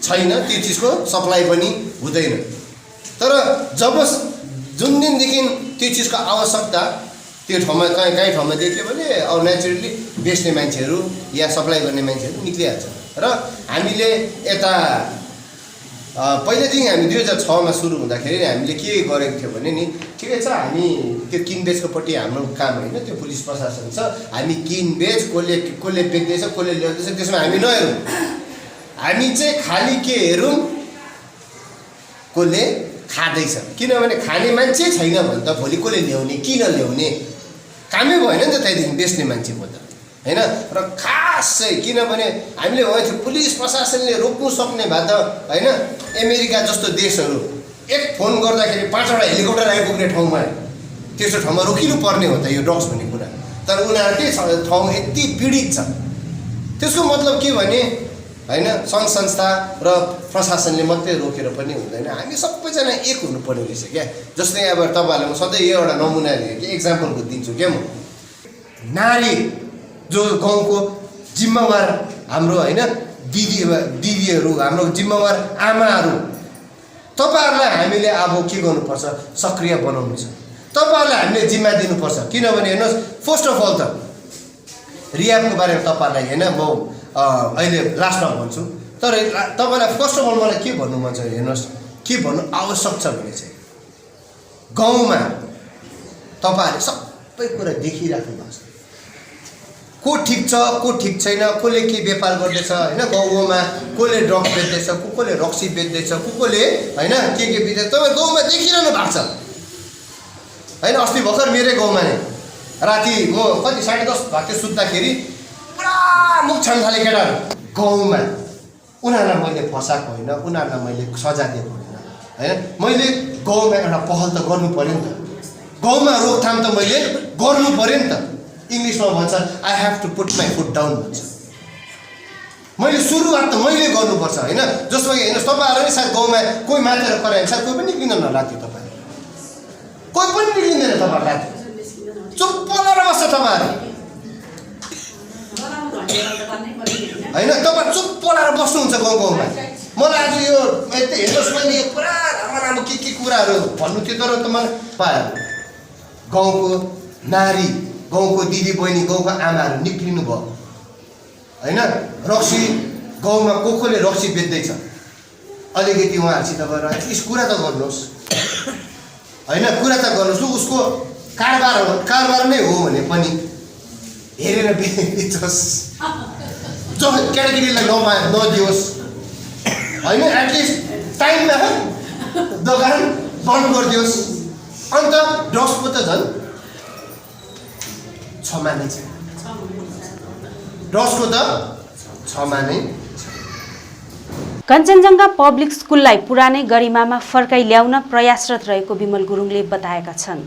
छैन त्यो चिजको सप्लाई पनि हुँदैन। तर जुन दिनदेखि त्यो चिजको आवश्यकता त्यो ठाउँमा कहीँ ठाउँमा देख्यो भने अब नेचुरली बेच्ने मान्छेहरू या सप्लाई गर्ने मान्छेहरू निक्लिहाल्छ। र हामीले यता पहिलेदेखि हामी 2006 मा सुरु हुँदाखेरि हामीले के गरेको थियो भने नि ठिकै छ हामी त्यो किनबेचकोपट्टि हाम्रो काम होइन त्यो पुलिस प्रशासन छ हामी किनबेच कसले बेच्दैछ कसले ल्याउँदैछ त्यसमा हामी नहेरौँ। हामी चाहिँ खालि के हेरौँ कसले खाँदैछ किनभने खाने मान्छे छैन भने त भोलि कसले ल्याउने किन ल्याउने कामै भएन नि त त्यहाँदेखि बेच्ने मान्छेको त हैन। र खास चाहिँ किनभने हामीले भयो पुलिस प्रशासनले रोक्नु सक्ने भए त हैन अमेरिका जस्तो देशहरू एक फोन गर्दाखेरि 5वटा हेलिकप्टर आइपुग्ने ठाउँमा त्यस्तो ठाउँमा रोकिनु पर्ने हो त यो ड्रग्स भन्ने कुरा। तर उनीहरूकै ठाउँ यति पीडित छ त्यसको मतलब के भने हैन सङ्घ संस्था र प्रशासनले मात्रै रोकेर पनि हुँदैन हामी सबैजना एक हुनुपर्ने रहेछ क्या। जस्तै अब तपाईँहरूलाई म सधैँ यो एउटा नमुना दिएँ कि एक्जाम्पलको दिन्छु क्या म नारी जो गाउँको जिम्मेवार हाम्रो हैन दिदीहरू हाम्रो जिम्मेवार आमाहरू तपाईहरुलाई हामीले अब के गर्नुपर्छ सक्रिय बनाउनु छ। तपाईहरुलाई हामीले जिम्मा दिनुपर्छ किनभने हेर्नुहोस् फर्स्ट अफ अल त रियाबको बारेमा तपाईहरुलाई हैन म अहिले लास्टमा भन्छु तर तपाईलाई फर्स्ट अफ अल मलाई के भन्नु मन छ हेर्नुहोस् के भन्नु आवश्यक छ भने चाहिँ गाउँमा तपाईहरुले सबै कुरा देखिराख्नु भएको छ को ठिक छ को ठिक छैन कसले के व्यापार गर्दैछ हैन गाउँमा कसले ड्रग्स बेच्दैछ कसले रक्सी बेच्दैछ कसले हैन के बेच्दैछ तपाईँ गाउँमा देखिरहनु भएको छ हैन। अस्ति भर्खर मेरै गाउँमा नै राति म कति 10:30 भएको सुत्दाखेरि पुरा मुख छाड्न थाले केटाहरू गाउँमा उनीहरूलाई मैले फसाएको होइन उनीहरूलाई मैले सजाय दिएको होइन हैन। मैले गाउँमा एउटा पहल त गर्नु पर्यो नि त गाउँमा रोकथाम त मैले गर्नु पर्यो नि त। इङ्ग्लिसमा भन्छ I have to put my foot down भन्छ मैले सुरुवात त मैले गर्नुपर्छ हैन। जसमा कि हेर्नुहोस् तपाईँहरू नै सायद गाउँमा कोही मातेर करायो सायद कोही पनि निक्लिँदैन राति तपाईँ कोही पनि निक्लिँदैन तपाईँ राति चुप्प लगाएर बस्छ तपाईँहरू हैन तपाईँ चुप्प लगाएर बस्नुहुन्छ गाउँमा। मलाई आज यो हेर्नुहोस् मैले यो पुरा राम्रो के कुराहरू भन्नु थियो तर त मलाई पाएँ गाउँको नारी गाउँको दिदी बहिनी गाउँको आमाहरू निक्लिनु भयो हैन। रक्सी गाउँमा कसले रक्सी बेच्दैछ अलिकति उहाँहरूसित गएर एटलिस्ट कुरा त गर्नुहोस् होइन, कुरा त गर्नुहोस्। उसको कारोबार नै हो भने पनि हेरेर बेचोस्, जो केटाकेटीलाई नदियोस् होइन, एटलिस्ट टाइममा दोकान बन्द गरिदियोस्। अन्त ड्रग्सको त झन् क्षमा नै छ, ड्रग्सको त क्षमा नै। कञ्चनजङ्घा पब्लिक स्कुललाई पुरानै गरिमामा फर्काइ ल्याउन प्रयासरत रहेको विमल गुरुङले बताएका छन्।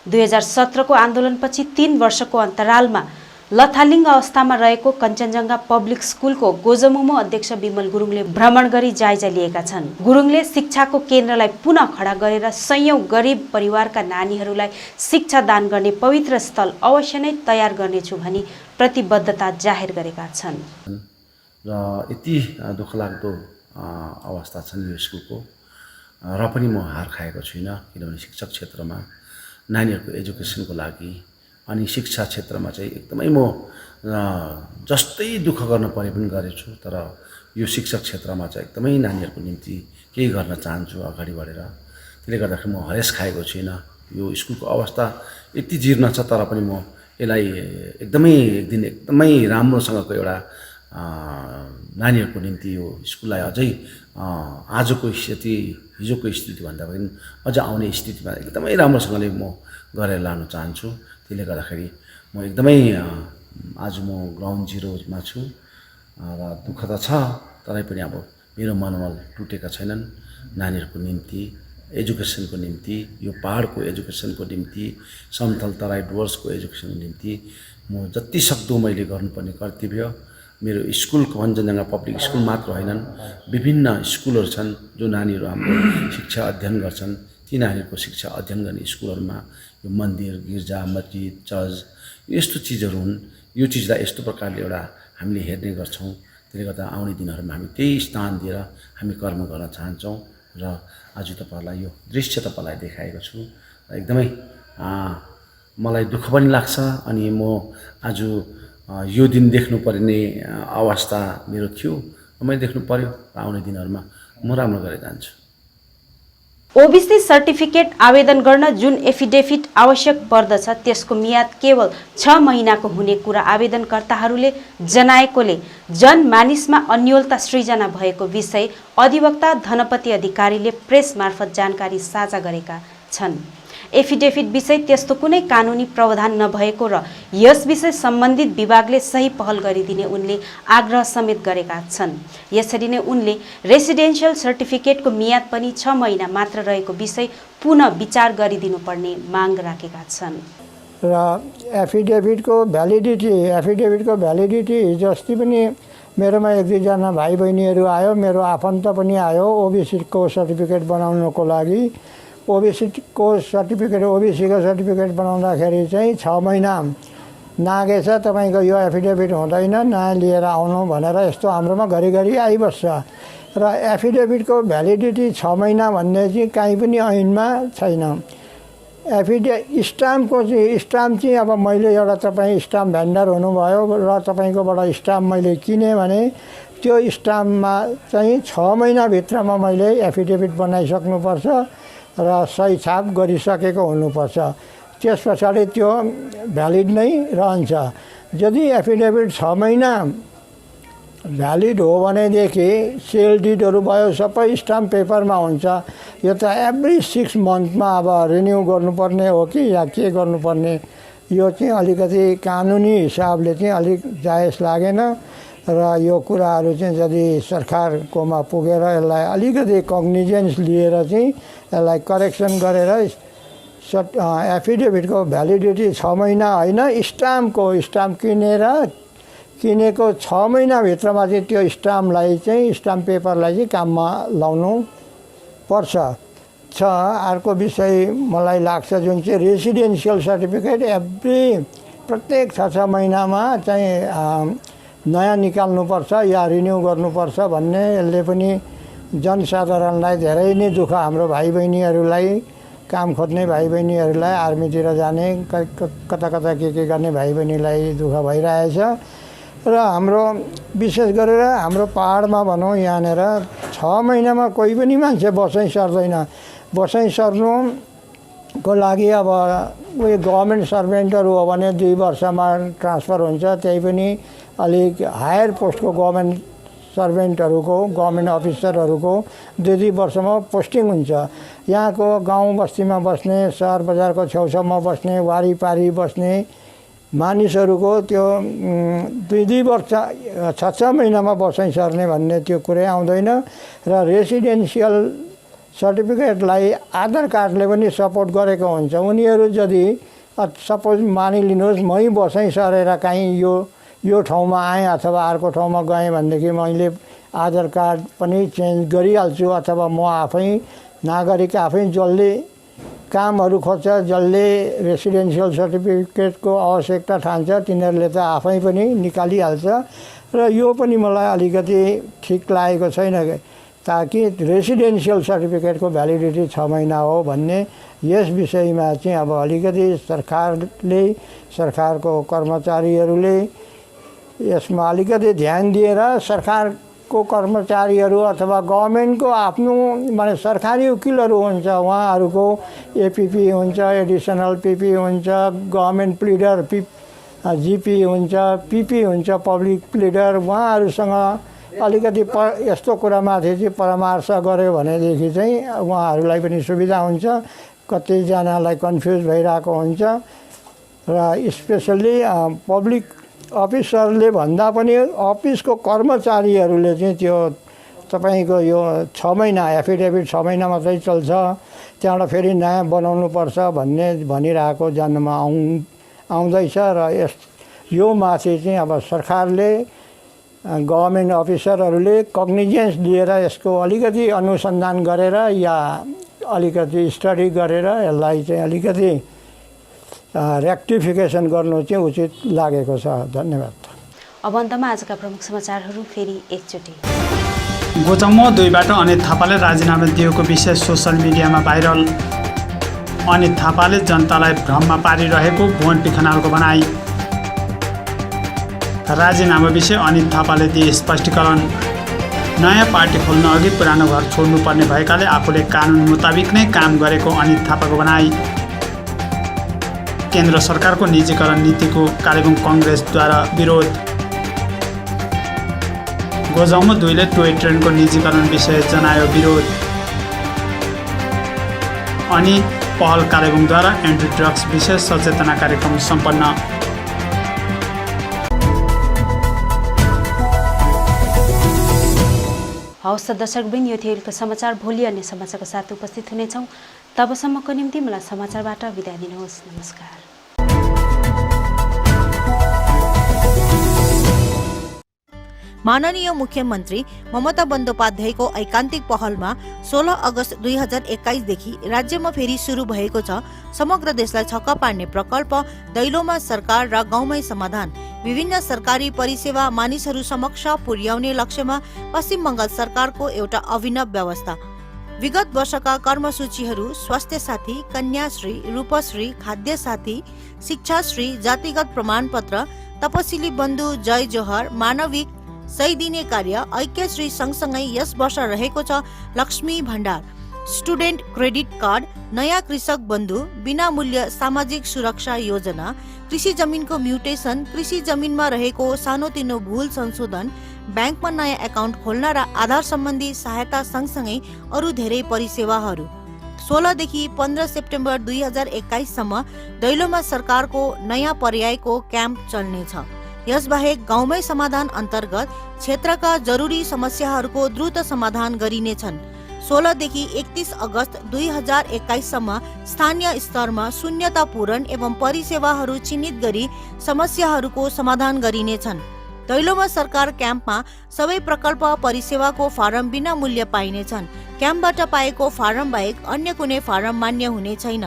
2017 को आन्दोलनपछि 3 वर्षको अन्तरालमा लथालिङ्ग अवस्थामा रहेको कञ्चनजङ्घा पब्लिक स्कुलको गोजमुमो अध्यक्ष विमल गुरुङले भ्रमण गरी जायजा लिएका छन्। गुरुङले शिक्षाको केन्द्रलाई पुनः खडा गरेर सयौं गरिब परिवारका नानीहरूलाई शिक्षा दान गर्ने पवित्र स्थल अवश्य नै तयार गर्नेछु भनी प्रतिबद्धता जाहेर गरेका छन्। र यति दुःखलाग्दो अवस्था छन् यो स्कुलको, र पनि म हार खाएको छुइनँ, किनभने शिक्षक क्षेत्रमा नानीहरूको एजुकेसनको लागि अनि शिक्षा क्षेत्रमा चाहिँ एकदमै म जस्तै दुःख गर्न परे पनि गरेछु, तर यो शिक्षक क्षेत्रमा चाहिँ एकदमै नानीहरूको निम्ति केही गर्न चाहन्छु अगाडि बढेर। त्यसले गर्दाखेरि म हरेस खाएको छुइनँ। यो स्कुलको अवस्था यति जीर्ण छ, तर पनि म यसलाई एकदमै एक दिन एकदमै राम्रोसँगको एउटा नानीहरूको निम्ति यो स्कुललाई अझै आजको स्थिति हिजोको स्थितिभन्दा पनि अझ आउने स्थितिमा एकदमै राम्रोसँगले म गरेर लानु चाहन्छु। त्यसले गर्दाखेरि म एकदमै आज म ग्राउन्ड जिरोमा छु र दुःख त छ, तरै पनि अब मेरो मनोबल टुटेका छैनन्। नानीहरूको निम्ति, एजुकेसनको निम्ति, यो पहाडको एजुकेसनको निम्ति, समथल तराई डुवर्सको एजुकेसनको निम्ति म जति सक्दो मैले गर्नुपर्ने कर्तव्य मेरो स्कुल कञ्चनजङ्घा पब्लिक स्कुल मात्र होइनन्, विभिन्न स्कुलहरू छन् जो नानीहरू हाम्रो शिक्षा अध्ययन गर्छन्। ती नानीहरूको शिक्षा अध्ययन गर्ने स्कुलहरूमा यो मन्दिर, गिर्जा, मस्जिद, चर्च यस्तो चिजहरू हुन्। यो चिजलाई यस्तो प्रकारले एउटा हामीले हेर्ने गर्छौँ। त्यसले गर्दा आउने दिनहरूमा हामी त्यही स्थान दिएर हामी कर्म गर्न चाहन्छौँ। र आज तपाईँहरूलाई यो दृश्य तपाईँलाई देखाएको छु। एकदमै मलाई दुःख पनि लाग्छ, अनि म आज यो दिन देख्नुपर्ने अवस्था मेरो थियो, मैले देख्नु पर्यो। आउने दिनहरूमा म राम्रो गरेर जान्छु। ओबीसी सर्टिफिकेट आवेदन गर्न जुन एफिडेभिट आवश्यक पर्दछ त्यसको मियाद केवल 6 महिनाको हुने कुरा आवेदनकर्ताहरूले जनाएकोले जनमानिसमा अन्योलता सृजना भएको विषय अधिवक्ता धनपति अधिकारीले प्रेस मार्फत जानकारी साझा गरेका छन्। एफिडेभिट विषय त्यस्तो कुनै कानुनी प्रावधान नभएको र यस विषय सम्बन्धित विभागले सही पहल गरिदिने उनले आग्रह समेत गरेका छन्। यसरी नै उनले रेसिडेन्शियल सर्टिफिकेटको मियाद पनि 6 महिना मात्र रहेको विषय पुनः विचार गरिदिनुपर्ने माग राखेका छन्। र एफिडेभिटको भ्यालिडिटी जस्तै पनि मेरोमा 1-2 भाइ बहिनीहरू आयो, मेरो आफन्त पनि आयो ओबीसीको सर्टिफिकेट बनाउनको लागि। ओबीसीको सर्टिफिकेट बनाउँदाखेरि चाहिँ 6 महिना नागेछ, तपाईँको यो एफिडेभिट हुँदैन, नयाँ लिएर आउनु भनेर यस्तो हाम्रोमा घरिघरि आइबस्छ। र एफिडेभिटको भ्यालिडिटी 6 महिना भन्ने चाहिँ काहीँ पनि ऐनमा छैन। स्टाम्प चाहिँ अब मैले एउटा तपाईँ स्टाम्प भेन्डर हुनुभयो र तपाईँकोबाट स्टाम्प मैले किनेँ भने त्यो स्टाम्पमा चाहिँ 6 महिनाभित्रमा मैले एफिडेभिट बनाइसक्नुपर्छ र सही छाप गरिसकेको हुनुपर्छ। त्यस पछाडि त्यो भ्यालिड नै रहन्छ। यदि एफिडेभिट 6 महिना भ्यालिड हो भनेदेखि सेल डिडहरू भयो सबै स्टाम्प पेपरमा हुन्छ। यो त एभ्री 6 मन्थमा अब रिन्यू गर्नुपर्ने हो कि या के गर्नुपर्ने, यो चाहिँ अलिकति कानुनी हिसाबले चाहिँ अलिक जायज लागेन। र यो कुराहरू चाहिँ यदि सरकारकोमा पुगेर यसलाई अलिकति कग्निजेन्स लिएर चाहिँ यसलाई करेक्सन गरेर एफिडेभिटको भ्यालिडिटी 6 महिना होइन, स्टाम्प किनेको 6 महिनाभित्रमा चाहिँ त्यो स्टाम्प पेपरलाई चाहिँ काममा लाउनु पर्छ। अर्को विषय मलाई लाग्छ जुन चाहिँ रेसिडेन्सियल सर्टिफिकेट प्रत्येक 6 महिनामा चाहिँ नयाँ निकाल्नुपर्छ या रिन्यू गर्नुपर्छ भन्ने, यसले पनि जनसाधारणलाई धेरै नै दुःख, हाम्रो भाइ बहिनीहरूलाई, काम खोज्ने भाइ बहिनीहरूलाई, आर्मीतिर जाने, कता के गर्ने भाइ बहिनीलाई दुःख भइरहेछ। र हाम्रो विशेष गरेर हाम्रो पाहाडमा भनौँ यहाँनिर 6 महिनामा कोही पनि मान्छे बसाइ सर्दैन। बसाइ सर्नुको लागि अब उयो गभर्मेन्ट सर्भेन्टहरू हो भने 2 वर्षमा ट्रान्सफर हुन्छ, त्यही पनि अलिक हायर पोस्टको गभर्मेन्ट सर्भेन्टहरूको गभर्मेन्ट अफिसरहरूको 2-2 वर्षमा पोस्टिङ हुन्छ। यहाँको गाउँ बस्तीमा बस्ने, सहर बजारको छेउछाउमा बस्ने, वारिपारि बस्ने मानिसहरूको त्यो 2-2 वर्ष 6-6 महिनामा बसाइ सर्ने भन्ने त्यो कुरै आउँदैन। र रेसिडेन्सियल सर्टिफिकेटलाई आधार कार्डले पनि सपोर्ट गरेको हुन्छ। उनीहरू यदि सपोज मानिलिनुहोस् मै बसाइ सरेर काहीँ यो ठाउँमा आएँ अथवा अर्को ठाउँमा गएँ भनेदेखि मैले आधार कार्ड पनि चेन्ज गरिहाल्छु, अथवा म आफै नागरिक आफै जसले कामहरू खोज्छ, जसले रेसिडेन्सियल सर्टिफिकेटको आवश्यकता ठान्छ तिनीहरूले त आफै पनि निकालिहाल्छ। र यो पनि मलाई अलिकति ठिक लागेको छैन, ताकि रेसिडेन्सियल सर्टिफिकेटको भ्यालिडिटी 6 महिना हो भन्ने यस विषयमा चाहिँ अब अलिकति सरकारले, सरकारको कर्मचारीहरूले यसमा अलिकति ध्यान दिएर सरकारको कर्मचारीहरू अथवा गभर्मेन्टको आफ्नो माने सरकारी वकिलहरू हुन्छ, उहाँहरूको एपिपी हुन्छ, एडिसनल पिपी हुन्छ, गभर्मेन्ट प्लिडर जिपी हुन्छ, पिपी हुन्छ, पब्लिक प्लिडर, उहाँहरूसँग अलिकति यस्तो कुरामाथि चाहिँ परामर्श गऱ्यो भनेदेखि चाहिँ उहाँहरूलाई पनि सुविधा हुन्छ। कतिजनालाई कन्फ्युज भइरहेको हुन्छ र स्पेसल्ली पब्लिक अफिसरले भन्दा पनि अफिसको कर्मचारीहरूले चाहिँ त्यो तपाईँको यो 6 महिना एफिडेभिट 6 महिना मात्रै चल्छ, त्यहाँबाट फेरि नयाँ बनाउनुपर्छ भन्ने भनिरहेको जान्नमा आउँदैछ। र यो माथि चाहिँ अब सरकारले, गभर्मेन्ट अफिसरहरूले कग्निजेन्स लिएर यसको अलिकति अनुसन्धान गरेर या अलिकति स्टडी गरेर यसलाई चाहिँ अलिकति रेक्टिफिकेसन गर्नु चाहिँ उचित लागेको छ। धन्यवाद। अब अन्तमा आजका प्रमुख समाचारहरू फेरि एकचोटि। गोजमो 2बाट अनित थापाले राजीनामा दिएको विषय सोसल मिडियामा भाइरल। अनित थापाले जनतालाई भ्रममा पारिरहेको भुवन खनालको भनाई। राजीनामा विषय अनित थापाले दिए स्पष्टीकरण। नयाँ पार्टी खोल्न अघि पुरानो घर छोड्नुपर्ने भएकाले आफूले कानुन मुताबिक नै काम गरेको अनित थापाको भनाई। केन्द्र सरकारको निजीकरण नीतिको कालेबुङ कङ्ग्रेसद्वारा विरोध। गोजमो 2ले टोय ट्रेनको निजीकरण विषय जनायो विरोध। अनि पहल कालेबुङद्वारा एन्टी ड्रग्स विषय सचेतना कार्यक्रम सम्पन्न। हवस् त दर्शकवृन्द, यो थियो अहिलेको समाचार। भोलि अन्य समाचारको साथ उपस्थित हुनेछौँ। तबसम्मको निम्ति मलाई समाचारबाट बिदा दिनुहोस्। नमस्कार। माननीय मुख्यमन्त्री ममता बन्द्योपाध्यायको ऐकान्तिक पहलमा 16 अगस्त 2021 देखि राज्यमा फेरि सुरु भएको छ समग्र देशलाई छक्का पार्ने प्रकल्प दैलोमा सरकार र गाउँमै समाधान। विभिन्न सरकारी परिसेवा मानिसहरू समक्ष पुर्याउने लक्ष्यमा पश्चिम बङ्गाल सरकारको एउटा अभिनव व्यवस्था। विगत वर्षका कर्मसूचीहरू स्वास्थ्य साथी, कन्याश्री, रूपश्री, खाद्य साथी, शिक्षाश्री, जातिगत प्रमाणपत्र, तपसिली बन्धु, जय जोहर, मानविक, सही दिने कार्य, ऐक्यश्री सँगसँगै यस वर्ष रहेको छ लक्ष्मी भण्डार, स्टुडेन्ट क्रेडिट कार्ड, नयाँ कृषक बन्धु, बिना मूल्य सामाजिक सुरक्षा योजना, कृषि जमिनको म्युटेसन, कृषि जमिनमा रहेको सानोतिनो भूल संशोधन, ब्याङ्कमा नयाँ एकाउन्ट खोल्न र आधार सम्बन्धी सहायता सँगसँगै अरू धेरै परिसेवाहरू। 16 देखि 15 सेप्टेम्बर 2021 सम्म दैलोमा सरकारको नयाँ पर्यायको क्याम्प चल्नेछ। यसबाहेक गाउँमै समाधान अन्तर्गत क्षेत्रका जरुरी समस्याहरूको द्रुत समाधान गरिनेछन्। 16 देखि 31 अगस्त 2021 सम्म स्थानीय स्तरमा शून्यता पूरण एवं परिसेवाहरू चिन्हित गरी समस्याहरूको समाधान गरिनेछन्। दैलोमा सरकार क्याम्पमा सबै प्रकल्प परिसेवाको फारम बिना मूल्य पाइनेछन्। क्याम्पबाट पाएको फारम बाहेक अन्य कुनै फारम मान्य हुने छैन।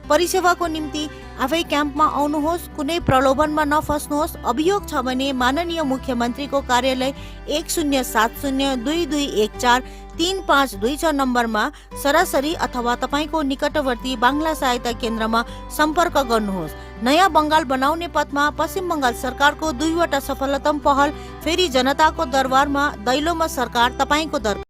परिसेवाको निम्ति आफै क्याम्पमा आउनुहोस्, कुनै प्रलोभनमा नफस्नुहोस्। अभियोग छ भने माननीय मुख्यमन्त्रीको कार्यालय 107022143526 नम्बरमा सरासरी अथवा तपाईको निकटवर्ती बाङ्ला सहायता केन्द्रमा सम्पर्क गर्नुहोस्। नयाँ बङ्गाल बनाउने पथमा पश्चिम बङ्गाल सरकारको 2वटा सफलतम पहल फेरि जनताको दरबारमा दैलोमा सरकार तपाईँको दरबार।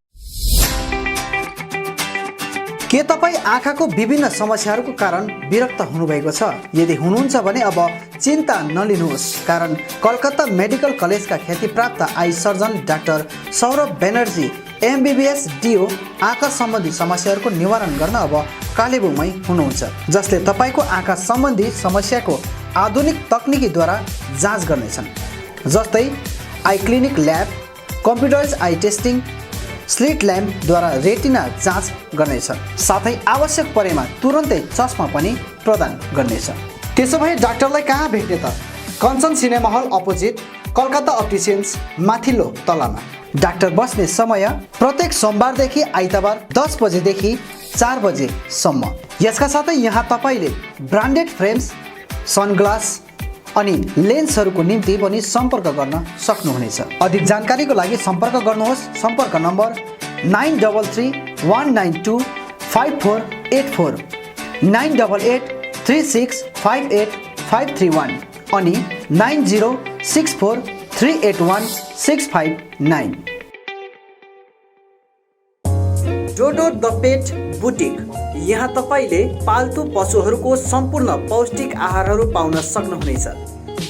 के तपाईँ आँखाको विभिन्न समस्याहरूको कारण विरक्त हुनुभएको छ? यदि हुनुहुन्छ भने अब चिन्ता नलिनुहोस्, कारण कलकत्ता मेडिकल कलेजका ख्यातिप्राप्त eye surgeon doctor Saurabh Banerjee MBBS DO आँखा सम्बन्धी समस्याहरूको निवारण गर्न अब कालेबुङमै हुनुहुन्छ, जसले तपाईँको आँखा सम्बन्धी समस्याको आधुनिक तकनिकीद्वारा जाँच गर्नेछन्, जस्तै eye clinic lab, computerise eye testing, slit ल्याम्पद्वारा रेटिना जाँच गर्नेछ, साथै आवश्यक परेमा तुरन्तै चस्मा पनि प्रदान गर्नेछ। त्यसो भए डाक्टरलाई कहाँ भेट्ने त? Kanchan cinema hall opposite Calcutta opticians माथिल्लो तलामा। डाक्टर बस्ने समय प्रत्येक सोमबारदेखि आइतबार 10 बजेदेखि 4 बजेसम्म। यसका साथै यहाँ तपाईँले ब्रान्डेड फ्रेम्स, सनग्लास अनि लेन्सहरूको निम्ति पनि सम्पर्क गर्न सक्नुहुनेछ। अधिक जानकारीको लागि सम्पर्क गर्नुहोस्। सम्पर्क नम्बर 9881925484, 9883658531 अनि 9064381659। डोडो द पेट बुटिक। यहाँ तपाईँले पाल्तु पशुहरूको सम्पूर्ण पौष्टिक आहारहरू पाउन सक्नुहुनेछ,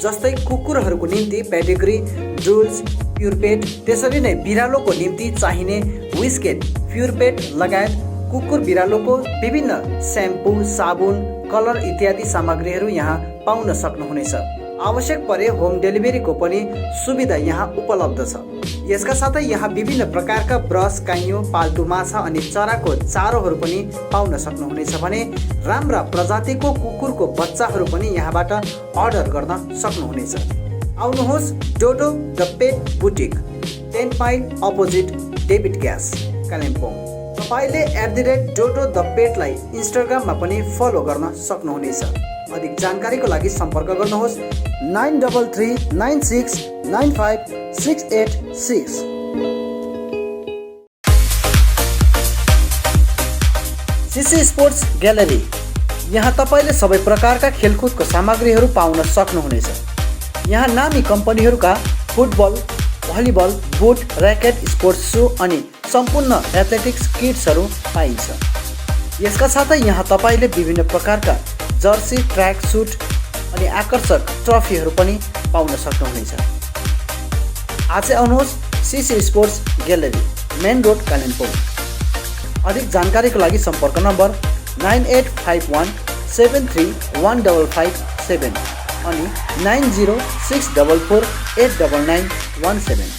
जस्तै कुकुरहरूको निम्ति पेडिग्री, ड्रुल्स, प्युरपेट, त्यसरी नै बिरालोको निम्ति चाहिने विस्केट, प्युरपेट लगायत कुकुर बिरालोको विभिन्न स्याम्पू, साबुन, कलर इत्यादि सामग्रीहरू यहाँ पाउन सक्नुहुनेछ। आवश्यक परे होम डेलिभरीको पनि सुविधा यहाँ उपलब्ध छ। यसका साथै यहाँ विभिन्न प्रकारका ब्रस, काइयो, पाल्तु माछा अनि चराको चारोहरू पनि पाउन सक्नुहुनेछ भने राम्रा प्रजातिको कुकुरको बच्चाहरू पनि यहाँबाट अर्डर गर्न सक्नुहुनेछ। आउनुहोस् डोडो the pet boutique, 10 mile opposite David gas, Kalimpong. तपाईँले @डोडो द पेटलाई इन्स्टाग्राममा पनि फलो गर्न सक्नुहुनेछ। अधिक जानकारीको लागि सम्पर्क गर्नुहोस् 9339695686। CC sports gallery. यहाँ तपाईँले सबै प्रकारका खेलकुदको सामग्रीहरू पाउन सक्नुहुनेछ। यहाँ नामी कम्पनीहरूका football, volleyball, boot, racket, sports shoe अनि सम्पूर्ण एथलेटिक्स किट्सहरू पाइन्छ। यसका साथै यहाँ तपाईँले विभिन्न प्रकारका जर्सी, ट्र्याक सुट अनि आकर्षक ट्रफीहरू पनि पाउन सक्नुहुनेछ। आज आउनुहोस् CC sports gallery, main road, Kalimpong. अधिक जानकारीको लागि सम्पर्क नम्बर 9851731557 अनि 9064489917।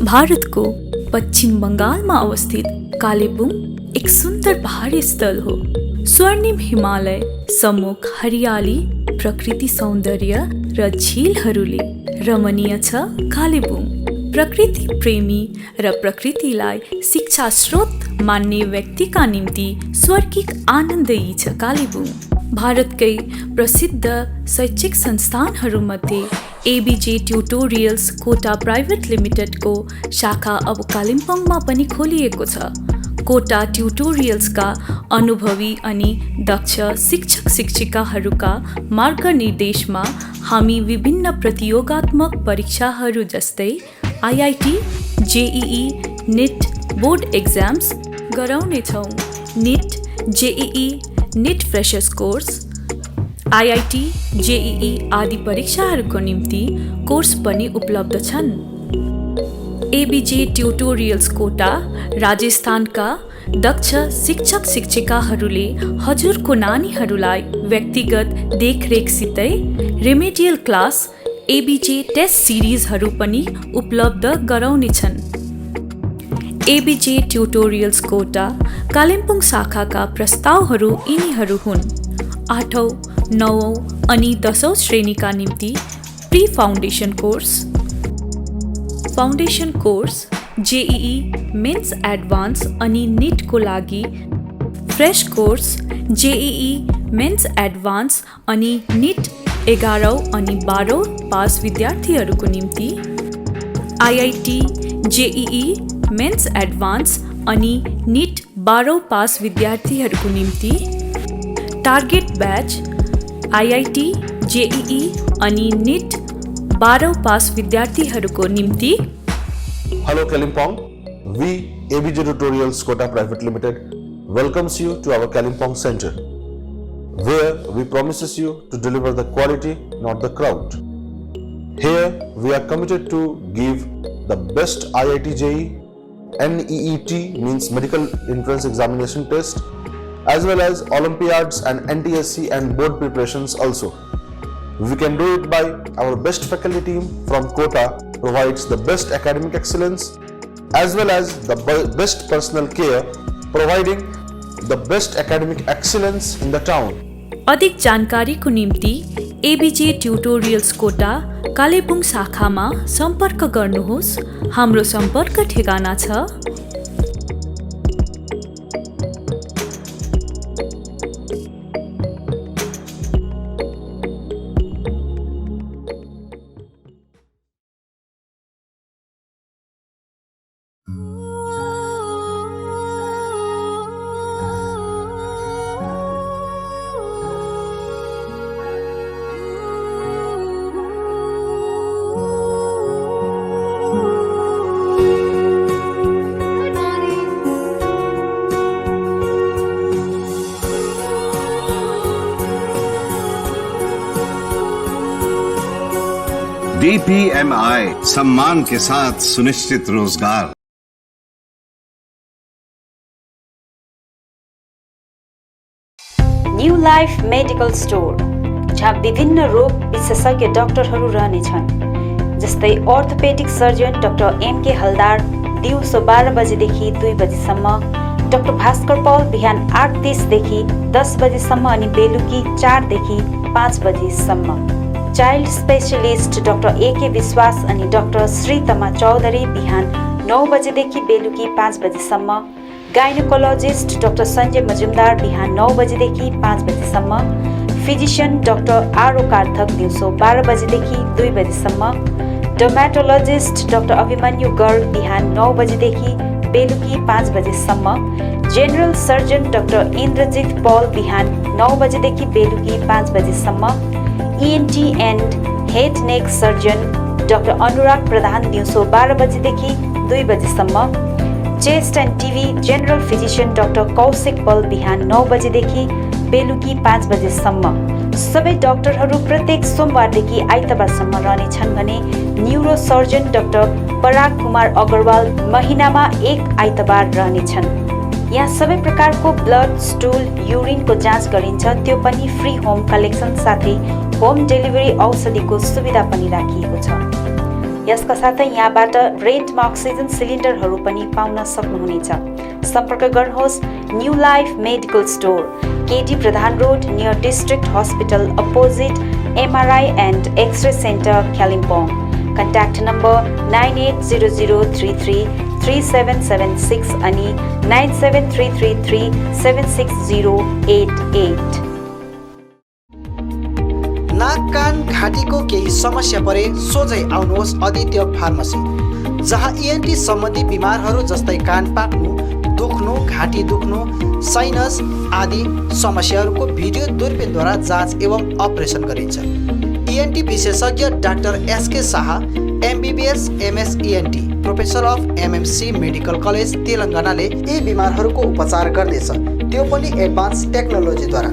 भारतको पश्चिम बङ्गालमा अवस्थित कालेबुङ एक सुन्दर पहाडी स्थल हो। स्वर्णिम हिमालय, सम्मुख हरियाली, प्रकृति सौन्दर्य र झिलहरूले रमणीय छ कालेबुङ। प्रकृति प्रेमी र प्रकृतिलाई शिक्षा स्रोत मान्ने व्यक्तिका निम्ति स्वर्गिक आनन्दयी छ कालेबुङ। भारतकै प्रसिद्ध शैक्षिक संस्थानहरूमध्ये एबीजे ट्युटोरियल्स कोटा प्राइभेट लिमिटेडको शाखा अब कालिम्पोङमा पनि खोलिएको छ। कोटा ट्युटोरियल्सका अनुभवी अनि दक्ष शिक्षक शिक्षिकाहरूका मार्गनिर्देशमा हामी विभिन्न प्रतियोगात्मक परीक्षाहरू जस्तै IIT, JEE, NET board exams गराउनेछौँ। NET, JEE, NET freshers course, IIT, JEE आदि परीक्षाहरूको निम्ति कोर्स पनि उपलब्ध छन्। एबीजे ट्युटोरियल्स कोटा राजस्थानका दक्ष शिक्षक शिक्षिकाहरूले हजुरको नानीहरूलाई व्यक्तिगत देखरेखसितै रेमेडियल क्लास, एबीजे टेस्ट सिरिजहरू पनि उपलब्ध गराउनेछन्। एबीजे ट्युटोरियल्स कोटा कालिम्पोङ शाखाका प्रस्तावहरू यिनीहरू हुन्। 8औं, 9औं अनि 10औं श्रेणीका निम्ति pre foundation course, foundation course, JEE mains advance अनि निटको लागि fresh course, JEE mains advance अनि निट 11औं अनि 12औं पास विद्यार्थीहरूको निम्ति IIT, JEE मेन्स एडभान्स अनि निट 12औं पास विद्यार्थीहरूको निम्ति टार्गेट ब्याच IIT, JEE अनि NEET 12औं पास विद्यार्थीहरूको निम्ति Hello Kalimpong, we ABJ Tutorials Kota Private Limited welcomes you to our Kalimpong Center, where we promises you to deliver the quality, not the crowd. Here we are committed to give the best IIT JEE, NEET means Medical Entrance Examination Test, as well as Olympiads and NTSC and board preparations also. We can do it by our best faculty team from Kota provides the best academic excellence as well as the best personal care, providing the best academic excellence in the town. अधिक जानकारीको निम्ति ABJ tutorials कोटा कालेबुङ शाखामा सम्पर्क गर्नुहोस्। हाम्रो सम्पर्क ठेगाना छ DPMI सम्मान के साथ सुनिश्चित रोजगार। न्यू लाइफ मेडिकल स्टोर, जहाँ विभिन्न रोग विशेषज्ञ डाक्टरहरू रहनेछन्, जस्तै ऑर्थोपेडिक सर्जन डाक्टर MK हलदार दिउँसो 12 बजेदेखि 2 बजेसम्म, डाक्टर भास्कर पौल बिहान 8:30 देखि 10 बजेसम्म अनि बेलुकी 4 देखि 5 बजेसम्म। चाइल्ड स्पेशलिस्ट डाक्टर AK विश्वास अनि डाक्टर श्रीतमा चौधरी बिहान 9 बजेदेखि बेलुकी 5 बजेसम्म। गाइनोकोलोजिस्ट डाक्टर सञ्जय मजुमदार बिहान 9 बजेदेखि 5 बजेसम्म। फिजिशियन डाक्टर आरो कार्थक दिउँसो 12 बजेदेखि 2 बजेसम्म। डर्मेटोलोजिस्ट डाक्टर अभिमन्यु गर्ग बिहान 9 बजेदेखि बेलुकी 5 बजेसम्म। General surgeon doctor Indrajit Paul बिहान 9 बजेदेखि बेलुकी 5 बजेसम्म। ENT and head neck surgeon doctor Anurag Pradhan दिउँसो 12 बजेदेखि 2 बजेसम्म। Chest and TB general physician doctor Kaushik Pal बिहान 9 बजेदेखि बेलुकी 5 बजेसम्म। सबै डाक्टरहरू प्रत्येक सोमबारदेखि आइतबारसम्म रहनेछन् भने न्युरो सर्जन डाक्टर पराग कुमार अग्रवाल महिनामा 1 आइतबार रहनेछन्। यहाँ सबै प्रकारको ब्लड, स्टुल, युरिनको जाँच गरिन्छ, त्यो पनि फ्री होम कलेक्सन साथै होम डेलिभरी औषधिको सुविधा पनि राखिएको छ। यसका साथै यहाँबाट रेन्टमा अक्सिजन सिलिन्डरहरू पनि पाउन सक्नुहुनेछ। सम्पर्क गर्नुहोस् new life medical store, KD Pradhan road near district hospital opposite MRI and x-ray centre Kalimpong. Contact number 9800333776 अनि 9733376088। नाक कान घाँटीको केही समस्या परे सोझै आउनुहोस् आदित्य फार्मेसी, जहाँ ENT सम्बन्धी बिमारहरू जस्तै कान पाक्नु, दुख्नु, घाँटी दुख्नु, साइनस आदि समस्याहरूको भिडियो दूरबीनद्वारा जाँच एवं अपरेसन गरिन्छ। ENT विशेषज्ञ doctor SK Shah MBBS MS ENT professor of MMC medical college तेलङ्गानाले यी बिमारहरूको उपचार गर्दैछ, त्यो पनि एडभान्स टेक्नोलोजीद्वारा।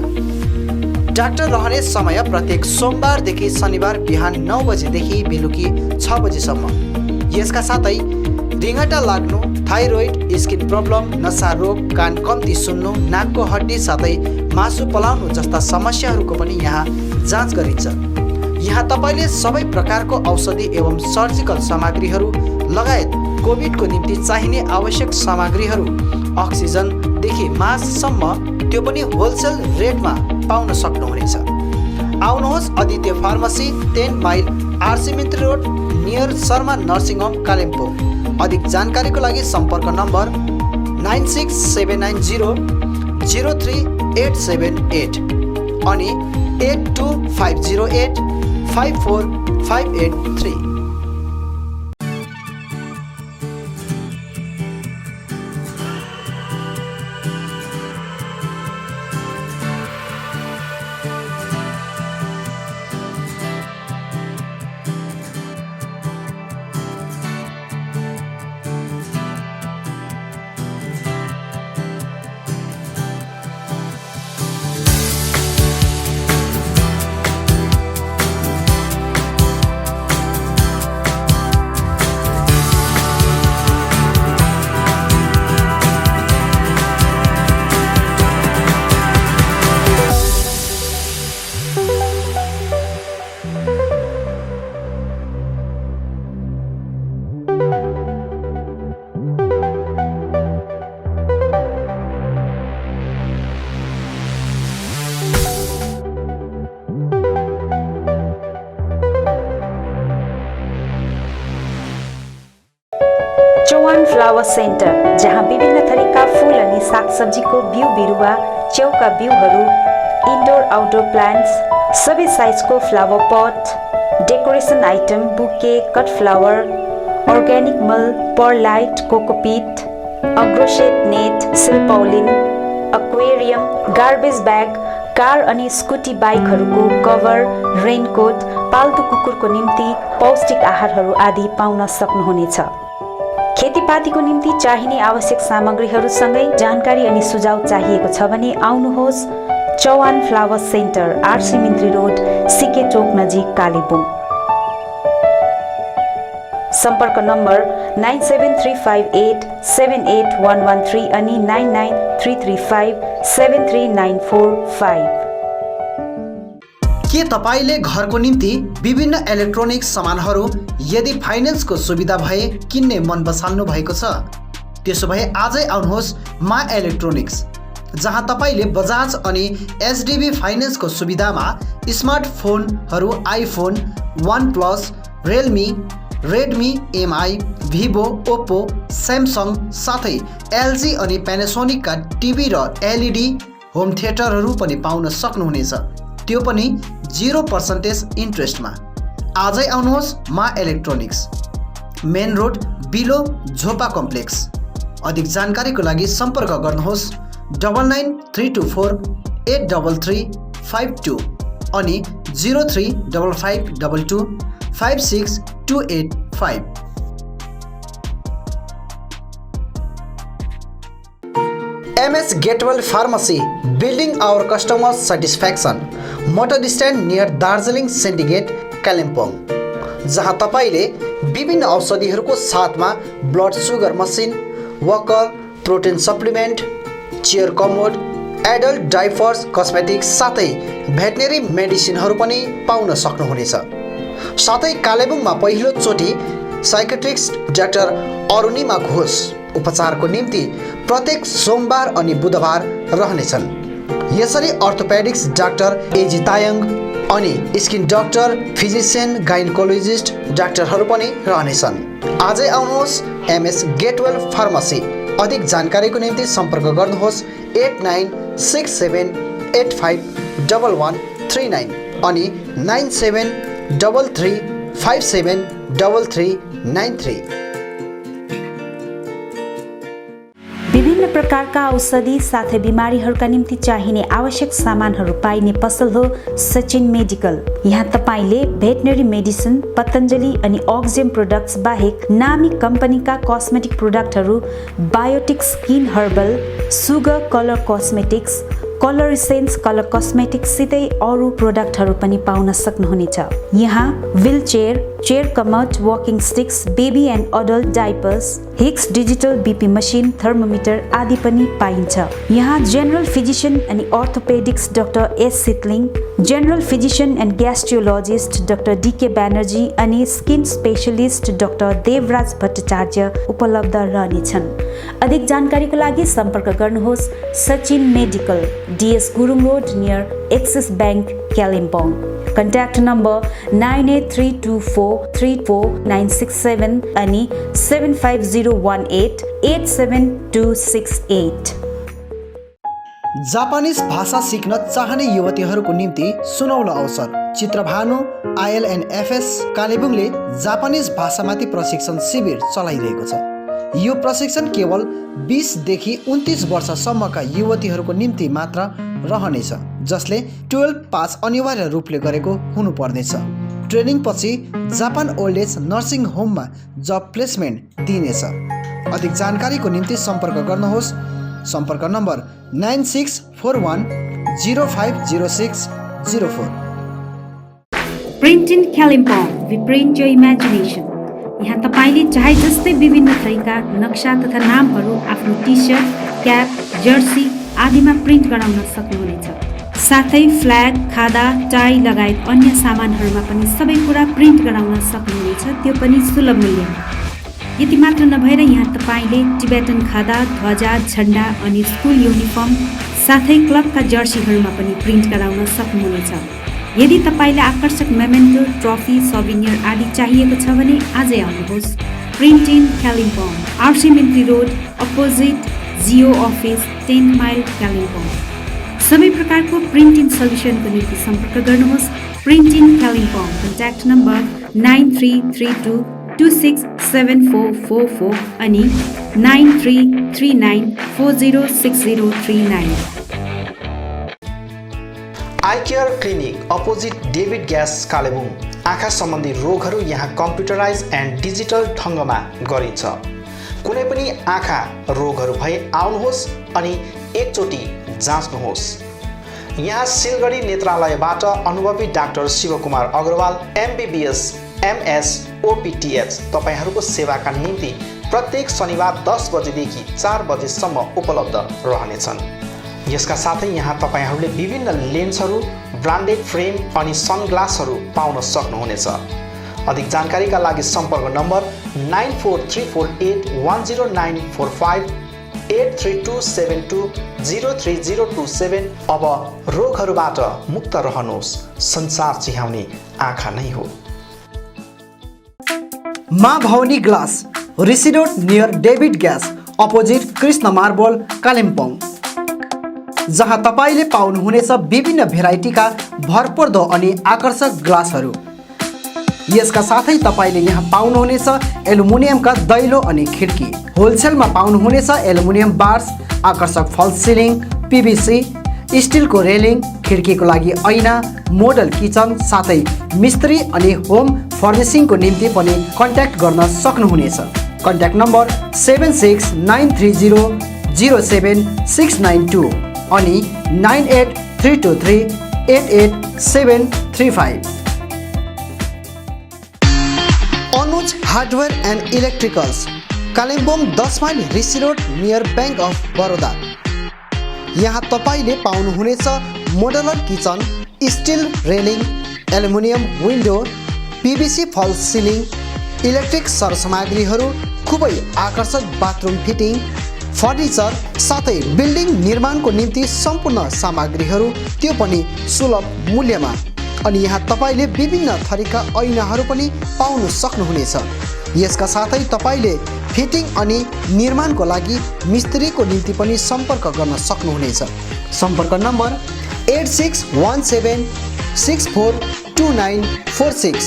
डाक्टर रहने समय प्रत्येक सोमबारदेखि शनिबार बिहान 9 बजेदेखि बेलुकी 6 बजेसम्म। यसका साथै रिङ्गटा लाग्नु, थाइरोइड, स्किन प्रब्लम, नसा रोग, कान कम्ती सुन्नु, नाकको हड्डी साथै मासु पलाउनु जस्ता समस्याहरूको पनि यहाँ जाँच गरिन्छ। यहाँ तपाईँले सबै प्रकारको औषधि एवं सर्जिकल सामग्रीहरू लगायत कोभिडको निम्ति चाहिने आवश्यक सामग्रीहरू, अक्सिजनदेखि मास्कसम्म त्यो पनि होलसेल रेटमा पाउन सक्नुहुनेछ। आउनुहोस् Aditya pharmacy 10 mile RC Mitri road near Sharma nursing home Kalimpong. अधिक जानकारीको लागि सम्पर्क नम्बर 9679003878 अनि 8250854583। चौहान फ्लावर सेन्टर, जहाँ विभिन्न थरीका फूल अनि सागसब्जीको बिउ बिरुवा, च्याउका बिउहरू, इन्डोर आउटडोर प्लान्ट्स, सबै साइजको flower pot, decoration item, bouquet, cut flower, organic मल, परलाइट, कोकोपिट, अग्रोसेट नेट, सिल्पौलिन, एक्वेरियम, गार्बेज ब्याग, कार अनि स्कुटी बाइकहरूको कभर, रेनकोट, पाल्तु कुकुरको निम्ति पौष्टिक आहारहरू आदि पाउन सक्नुहुनेछ। खेतीपातीको निम्ति चाहिने आवश्यक सामग्रीहरूसँगै जानकारी अनि सुझाव चाहिएको छ भने आउनुहोस् Chauhan flower centre, RC Mintri road, CK चोक नजिक, कालेबुङ। सम्पर्क नम्बर 9735878113 अनि 9933573945। के तपाईले घरको निम्ति विभिन्न इलेक्ट्रोनिक सामानहरू यदि फाइनेन्सको सुविधा भए किन्ने मन बसाल्नु भएको छ? त्यसो भए आजै आउनुहोस् मा इलेक्ट्रोनिक्स, जहाँ तपाईले बजाज अनि एचडीबी फाइनेन्सको सुविधामा स्मार्टफोनहरू iPhone, OnePlus, Realme, Redmi, Mi, Vivo, Oppo, Samsung साथै एलजी अनि प्यानासोनिकका टिभी र एलइडी होम थिएटरहरू पनि पाउन सक्नुहुनेछ, त्यो पनि 0% इन्ट्रेस्टमा। आजै आउनुहोस् मा इलेक्ट्रोनिक्स, मेन रोड, बिलो, झोपा कम्प्लेक्स। अधिक जानकारीको लागि सम्पर्क गर्नुहोस् 9934833552 अनि 035522562885। MS Gateway Pharmacy, building our customer satisfaction. Motor stand near Darjeeling syndicate, Kalimpong, जहाँ तपाईले विभिन्न औषधिहरूको साथमा blood sugar machine, Walker, protein supplement, chair commode, adult diapers, cosmetics साथै भेटनेरी मेडिसिनहरू पनि पाउन सक्नुहुनेछ। साथै कालेबुङमा पहिलो चोटि साइकेट्रिस्ट डाक्टर अरुणिमा घोष उपचारको निम्ति प्रत्येक सोमबार अनि बुधबार रहनेछन्। यसरी अर्थोपेडिक्स डाक्टर एजी तायङ अनि स्किन डाक्टर, फिजिसियन, गाइनकोलोजिस्ट डाक्टरहरू पनि रहनेछन्। आजै आउनुहोस् MS गेटवे फार्मेसी। अधिक जानकारीको निम्ति सम्पर्क गर्नुहोस् 8967851139 अनि 9733573393। विभिन्न प्रकारका औषधि साथै बिमारीहरूका निम्ति चाहिने आवश्यक सामानहरू पाइने पसल हो सचिन मेडिकल। यहाँ तपाईले भेटनरी मेडिसिन, पतञ्जलि अनि अक्जिम प्रोडक्ट्स बाहेक नामी कम्पनीका कस्मेटिक प्रोडक्टहरू, Biotique skin herbal, Sugar colour cosmetics, colour essence colour cosmetics सितै अरू प्रोडक्टहरू पनि पाउन सक्नुहुनेछ। यहाँ wheel chair, chair commode, walking sticks, baby and adult diapers, Hicks digital BP machine, thermometer आदि पनि पाइन्छ। यहाँ जेनरल फिजिशियन अनि orthopaedics doctor S Sitling, general physician and gastrologist doctor DK Banerjee अनि skin specialist doctor Devraj Bhattacharya उपलब्ध रहनेछन्। अधिक जानकारीको लागि सम्पर्क गर्नुहोस् Sachin medical, DS Gurung road near axis bank, Kalimpong. Contact number 9832434967 अनि 75018872268। जापानिज भाषा सिक्न चाहने युवतीहरूको निम्ति सुनौलो अवसर। चित्रभानु ILNFS कालेबुङले जापानिज भाषामाथि प्रशिक्षण शिविर चलाइरहेको छ। यो प्रशिक्षण केवल 20 देखि 29 वर्षसम्मका युवतीहरूको निम्ति मात्र रहनेछ, जसले 12 पास अनिवार्य रूपले गरेको हुनुपर्नेछ। ट्रेनिङ पछि जापान ओल्ड एज नर्सिङ होममा जब प्लेसमेन्ट दिइनेछ। अधिक जानकारीको निम्ति सम्पर्क गर्नुहोस्। सम्पर्क number 9641050604। Print in Kalimpong, we print your imagination. यहाँ तपाईले चाहे जस्तै विभिन्न थरीका नक्सा तथा नामहरू आफ्नो टी सर्ट, क्याप, जर्सी आदिमा प्रिन्ट गराउन सक्नुहुनेछ। साथै फ्ल्याग, खादा, टाई लगायत अन्य सामानहरूमा पनि सबै कुरा प्रिन्ट गराउन सक्नुहुनेछ, त्यो पनि सुलभ मूल्यमा। यति मात्र नभएर यहाँ तपाईले टिबेटन खादा, ध्वजा, झण्डा अनि स्कुल युनिफर्म साथै क्लबका जर्सीहरूमा पनि प्रिन्ट गराउन सक्नुहुनेछ। यदि तपाईलाई आकर्षक मेमेन्टो, ट्रफी, सौभिनियर आदि चाहिएको छ भने आजै आउनुहोस् print in Kalimpong, RC Mintri road opposite Jio office 10 mile Kalimpong. सबै प्रकारको प्रिन्ट इन सल्युसनको निम्ति सम्पर्क गर्नुहोस्। Print in Kalimpong, contact number 9332267444 अनि 9339406039। Eye care clinic opposite David gas Kalebung. आँखा सम्बन्धी रोगहरू यहाँ कम्प्युटराइज एन्ड डिजिटल ढङ्गमा गरिन्छ। कुनै पनि आँखा रोगहरू भए आउनुहोस् अनि एकचोटि जाँच्नुहोस्। यहाँ सिलगढी नेत्रालयबाट अनुभवी doctor Shivkumar Agarwal MBBS MS OPTH तपाईँहरूको सेवाका निम्ति प्रत्येक शनिबार 10 बजेदेखि 4 बजेसम्म उपलब्ध रहनेछन्। यसका साथै यहाँ तपाईँहरूले विभिन्न लेन्सहरू, ब्रान्डेड फ्रेम अनि सनग्लासहरू पाउन सक्नुहुनेछ। अधिक जानकारीका लागि सम्पर्क नम्बर 9434810945 8327203027। अब रोगहरूबाट मुक्त रहनुहोस्, संसार चिहाउने आँखा नै हो। Maa Bhavani glass, Rishi road near David gas opposite Krishna marble Kalimpong, जहाँ तपाईँले पाउनुहुनेछ विभिन्न भेराइटीका भरपर्दो अनि आकर्षक ग्लासहरू। यसका साथै तपाईँले यहाँ पाउनुहुनेछ एल्युमिनियमका दैलो अनि खिड्की। होलसेलमा पाउनुहुनेछ एल्युमिनियम बार्स, आकर्षक फल्स सिलिङ, PVC, स्टिलको रेलिङ, खिड्कीको लागि ऐना, मोडल किचन साथै मिस्त्री अनि होम फर्निसिङको निम्ति पनि कन्ट्याक्ट गर्न सक्नुहुनेछ। कन्ट्याक्ट नम्बर 7693007692 अनि 9832388735। Anuj hardware and electricals, Kalimpong 10 mile Rishi road near bank of Baroda. यहाँ तपाईँले पाउनुहुनेछ modular kitchen, steel railing, aluminium window, PVC false ceiling, electric सरसामग्रीहरू, खुबै आकर्षक बाथरुम फिटिङ, फर्निचर साथै बिल्डिङ निर्माणको निम्ति सम्पूर्ण सामग्रीहरू, त्यो पनि सुलभ मूल्यमा। अनि यहाँ तपाईँले विभिन्न थरीका ऐनाहरू पनि पाउन सक्नुहुनेछ। यसका साथै तपाईँले फिटिङ अनि निर्माणको लागि मिस्त्रीको निम्ति पनि सम्पर्क गर्न सक्नुहुनेछ। सम्पर्क नम्बर 8617642946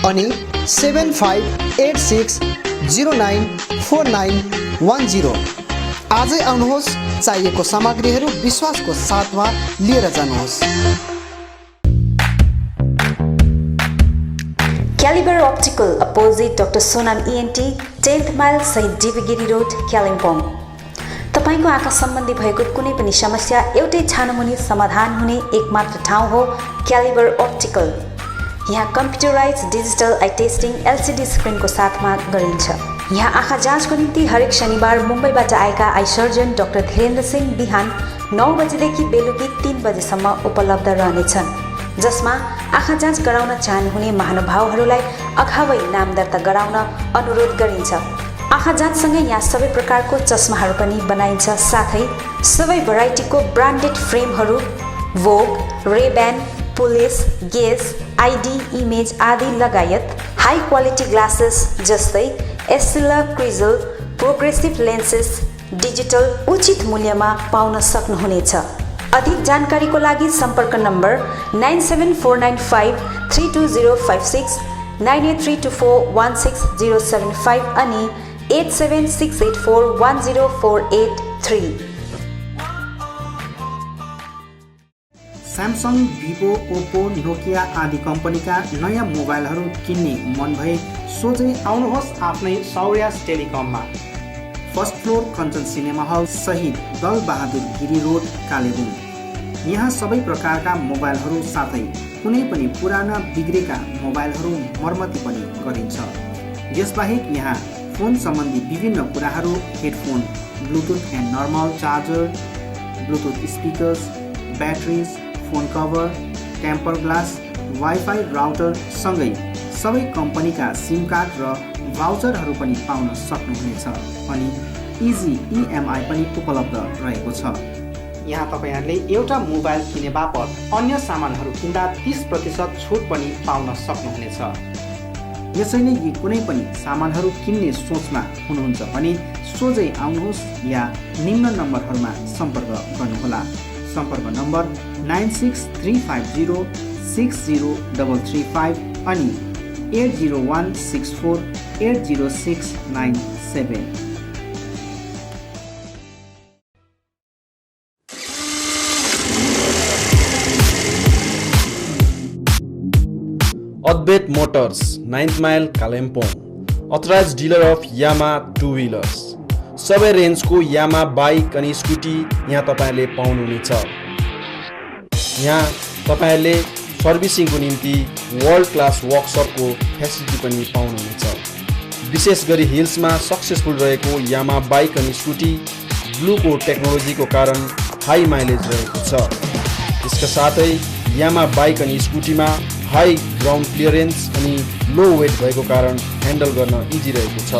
अनि 7586094910। आजै आउनुहोस्, चाहिएको सामग्रीहरू विश्वासको साथमा लिएर जानुहोस्। Calibre optical opposite doctor Sonam ENT 10th mile सहित डिबीगिरी रोड कालिम्पोङ। तपाईँको आँखा सम्बन्धी भएको कुनै पनि समस्या एउटै छानोमुनि समाधान हुने एकमात्र ठाउँ हो क्यालिबर अप्टिकल। यहाँ computerise digital eye testing LCD स्क्रिनको साथमा गरिन्छ। यहाँ आँखा जाँचको निम्ति हरेक शनिबार मुम्बईबाट आएका eye surgeon doctor Dhirendra Singh बिहान 9 बजेदेखि बेलुकी 3 बजेसम्म उपलब्ध रहनेछन्, जसमा आँखा जाँच गराउन चाहनुहुने महानुभावहरूलाई अगावै नाम दर्ता गराउन अनुरोध गरिन्छ। आँखा जाँचसँगै यहाँ सबै प्रकारको चस्माहरू पनि बनाइन्छ, साथै सबै भेराइटीको ब्रान्डेड फ्रेमहरू, भोग, रेब्यान, पुलिस, गेज, ID, इमेज आदि लगायत हाई क्वालिटी ग्लासेस जस्तै एस्सिला, क्रिजल, प्रोग्रेसिभ लेन्सेस डिजिटल उचित मूल्यमा पाउन सक्नुहुनेछ। अधिक जानकारीको लागि सम्पर्क नम्बर 9749532056, 9832416075 अनि 8768410483। स्यामसङ, भिभो, ओप्पो, नोकिया आदि कम्पनीका नयाँ मोबाइलहरू किन्ने मन भए सोझै आउनुहोस् आफ्नै सौर्यास टेलिकममा। First floor Kanchan cinema hall सहित दल बहादुर गिरी रोड कालेबुङ। यहाँ सबै प्रकारका मोबाइलहरू साथै कुनै पनि पुराना बिग्रेका मोबाइलहरू मर्मती पनि गरिन्छ। यसबाहेक यहाँ फोन सम्बन्धी विभिन्न कुराहरू, headphone, Bluetooth and normal charger, Bluetooth speakers, batteries, phone cover, temper glass, wifi router सँगै सबै कम्पनीका सिम कार्ड र भाउचरहरू पनि पाउन सक्नुहुनेछ। अनि इजी EMI पनि उपलब्ध रहेको छ। यहाँ तपाईँहरूले एउटा मोबाइल किने बापत अन्य सामानहरू किन्दा 30% छुट पनि पाउन सक्नुहुनेछ। यसैले यी कुनै पनि सामानहरू किन्ने सोचमा हुनुहुन्छ भने सोझै आउनुहोस् या निम्न नम्बरहरूमा सम्पर्क गर्नुहोला। सम्पर्क नम्बर 9635060335 अनि 8016480697। Advait Motors, 9th Mile, Kalimpong. Authorized dealer of Yamaha two-wheelers. सबै रेन्जको यामा बाइक अनि स्कुटी यहाँ तपाईँले पाउनुहुनेछ। यहाँ तपाईँले सर्भिसिङको निम्ति वर्ल्ड क्लास वर्कसपको फेसिलिटी पनि पाउनुहुनेछ। विशेष गरी हिल्समा सक्सेसफुल रहेको यामा बाइक अनि स्कुटी ब्लूको टेक्नोलोजीको कारण हाई माइलेज रहेको छ। यसका साथै यामा बाइक अनि स्कुटीमा हाई ग्राउन्ड क्लियरेन्स अनि लो वेट भएको कारण ह्यान्डल गर्न इजी रहेको छ।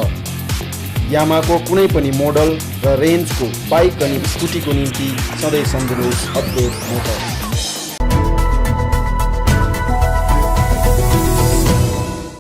यामाको कुनै पनि मोडल र रेन्जको बाइक अनि स्कुटीको निम्ति सधैँ सम्झनुहोस् अद्भुत मोटर्स।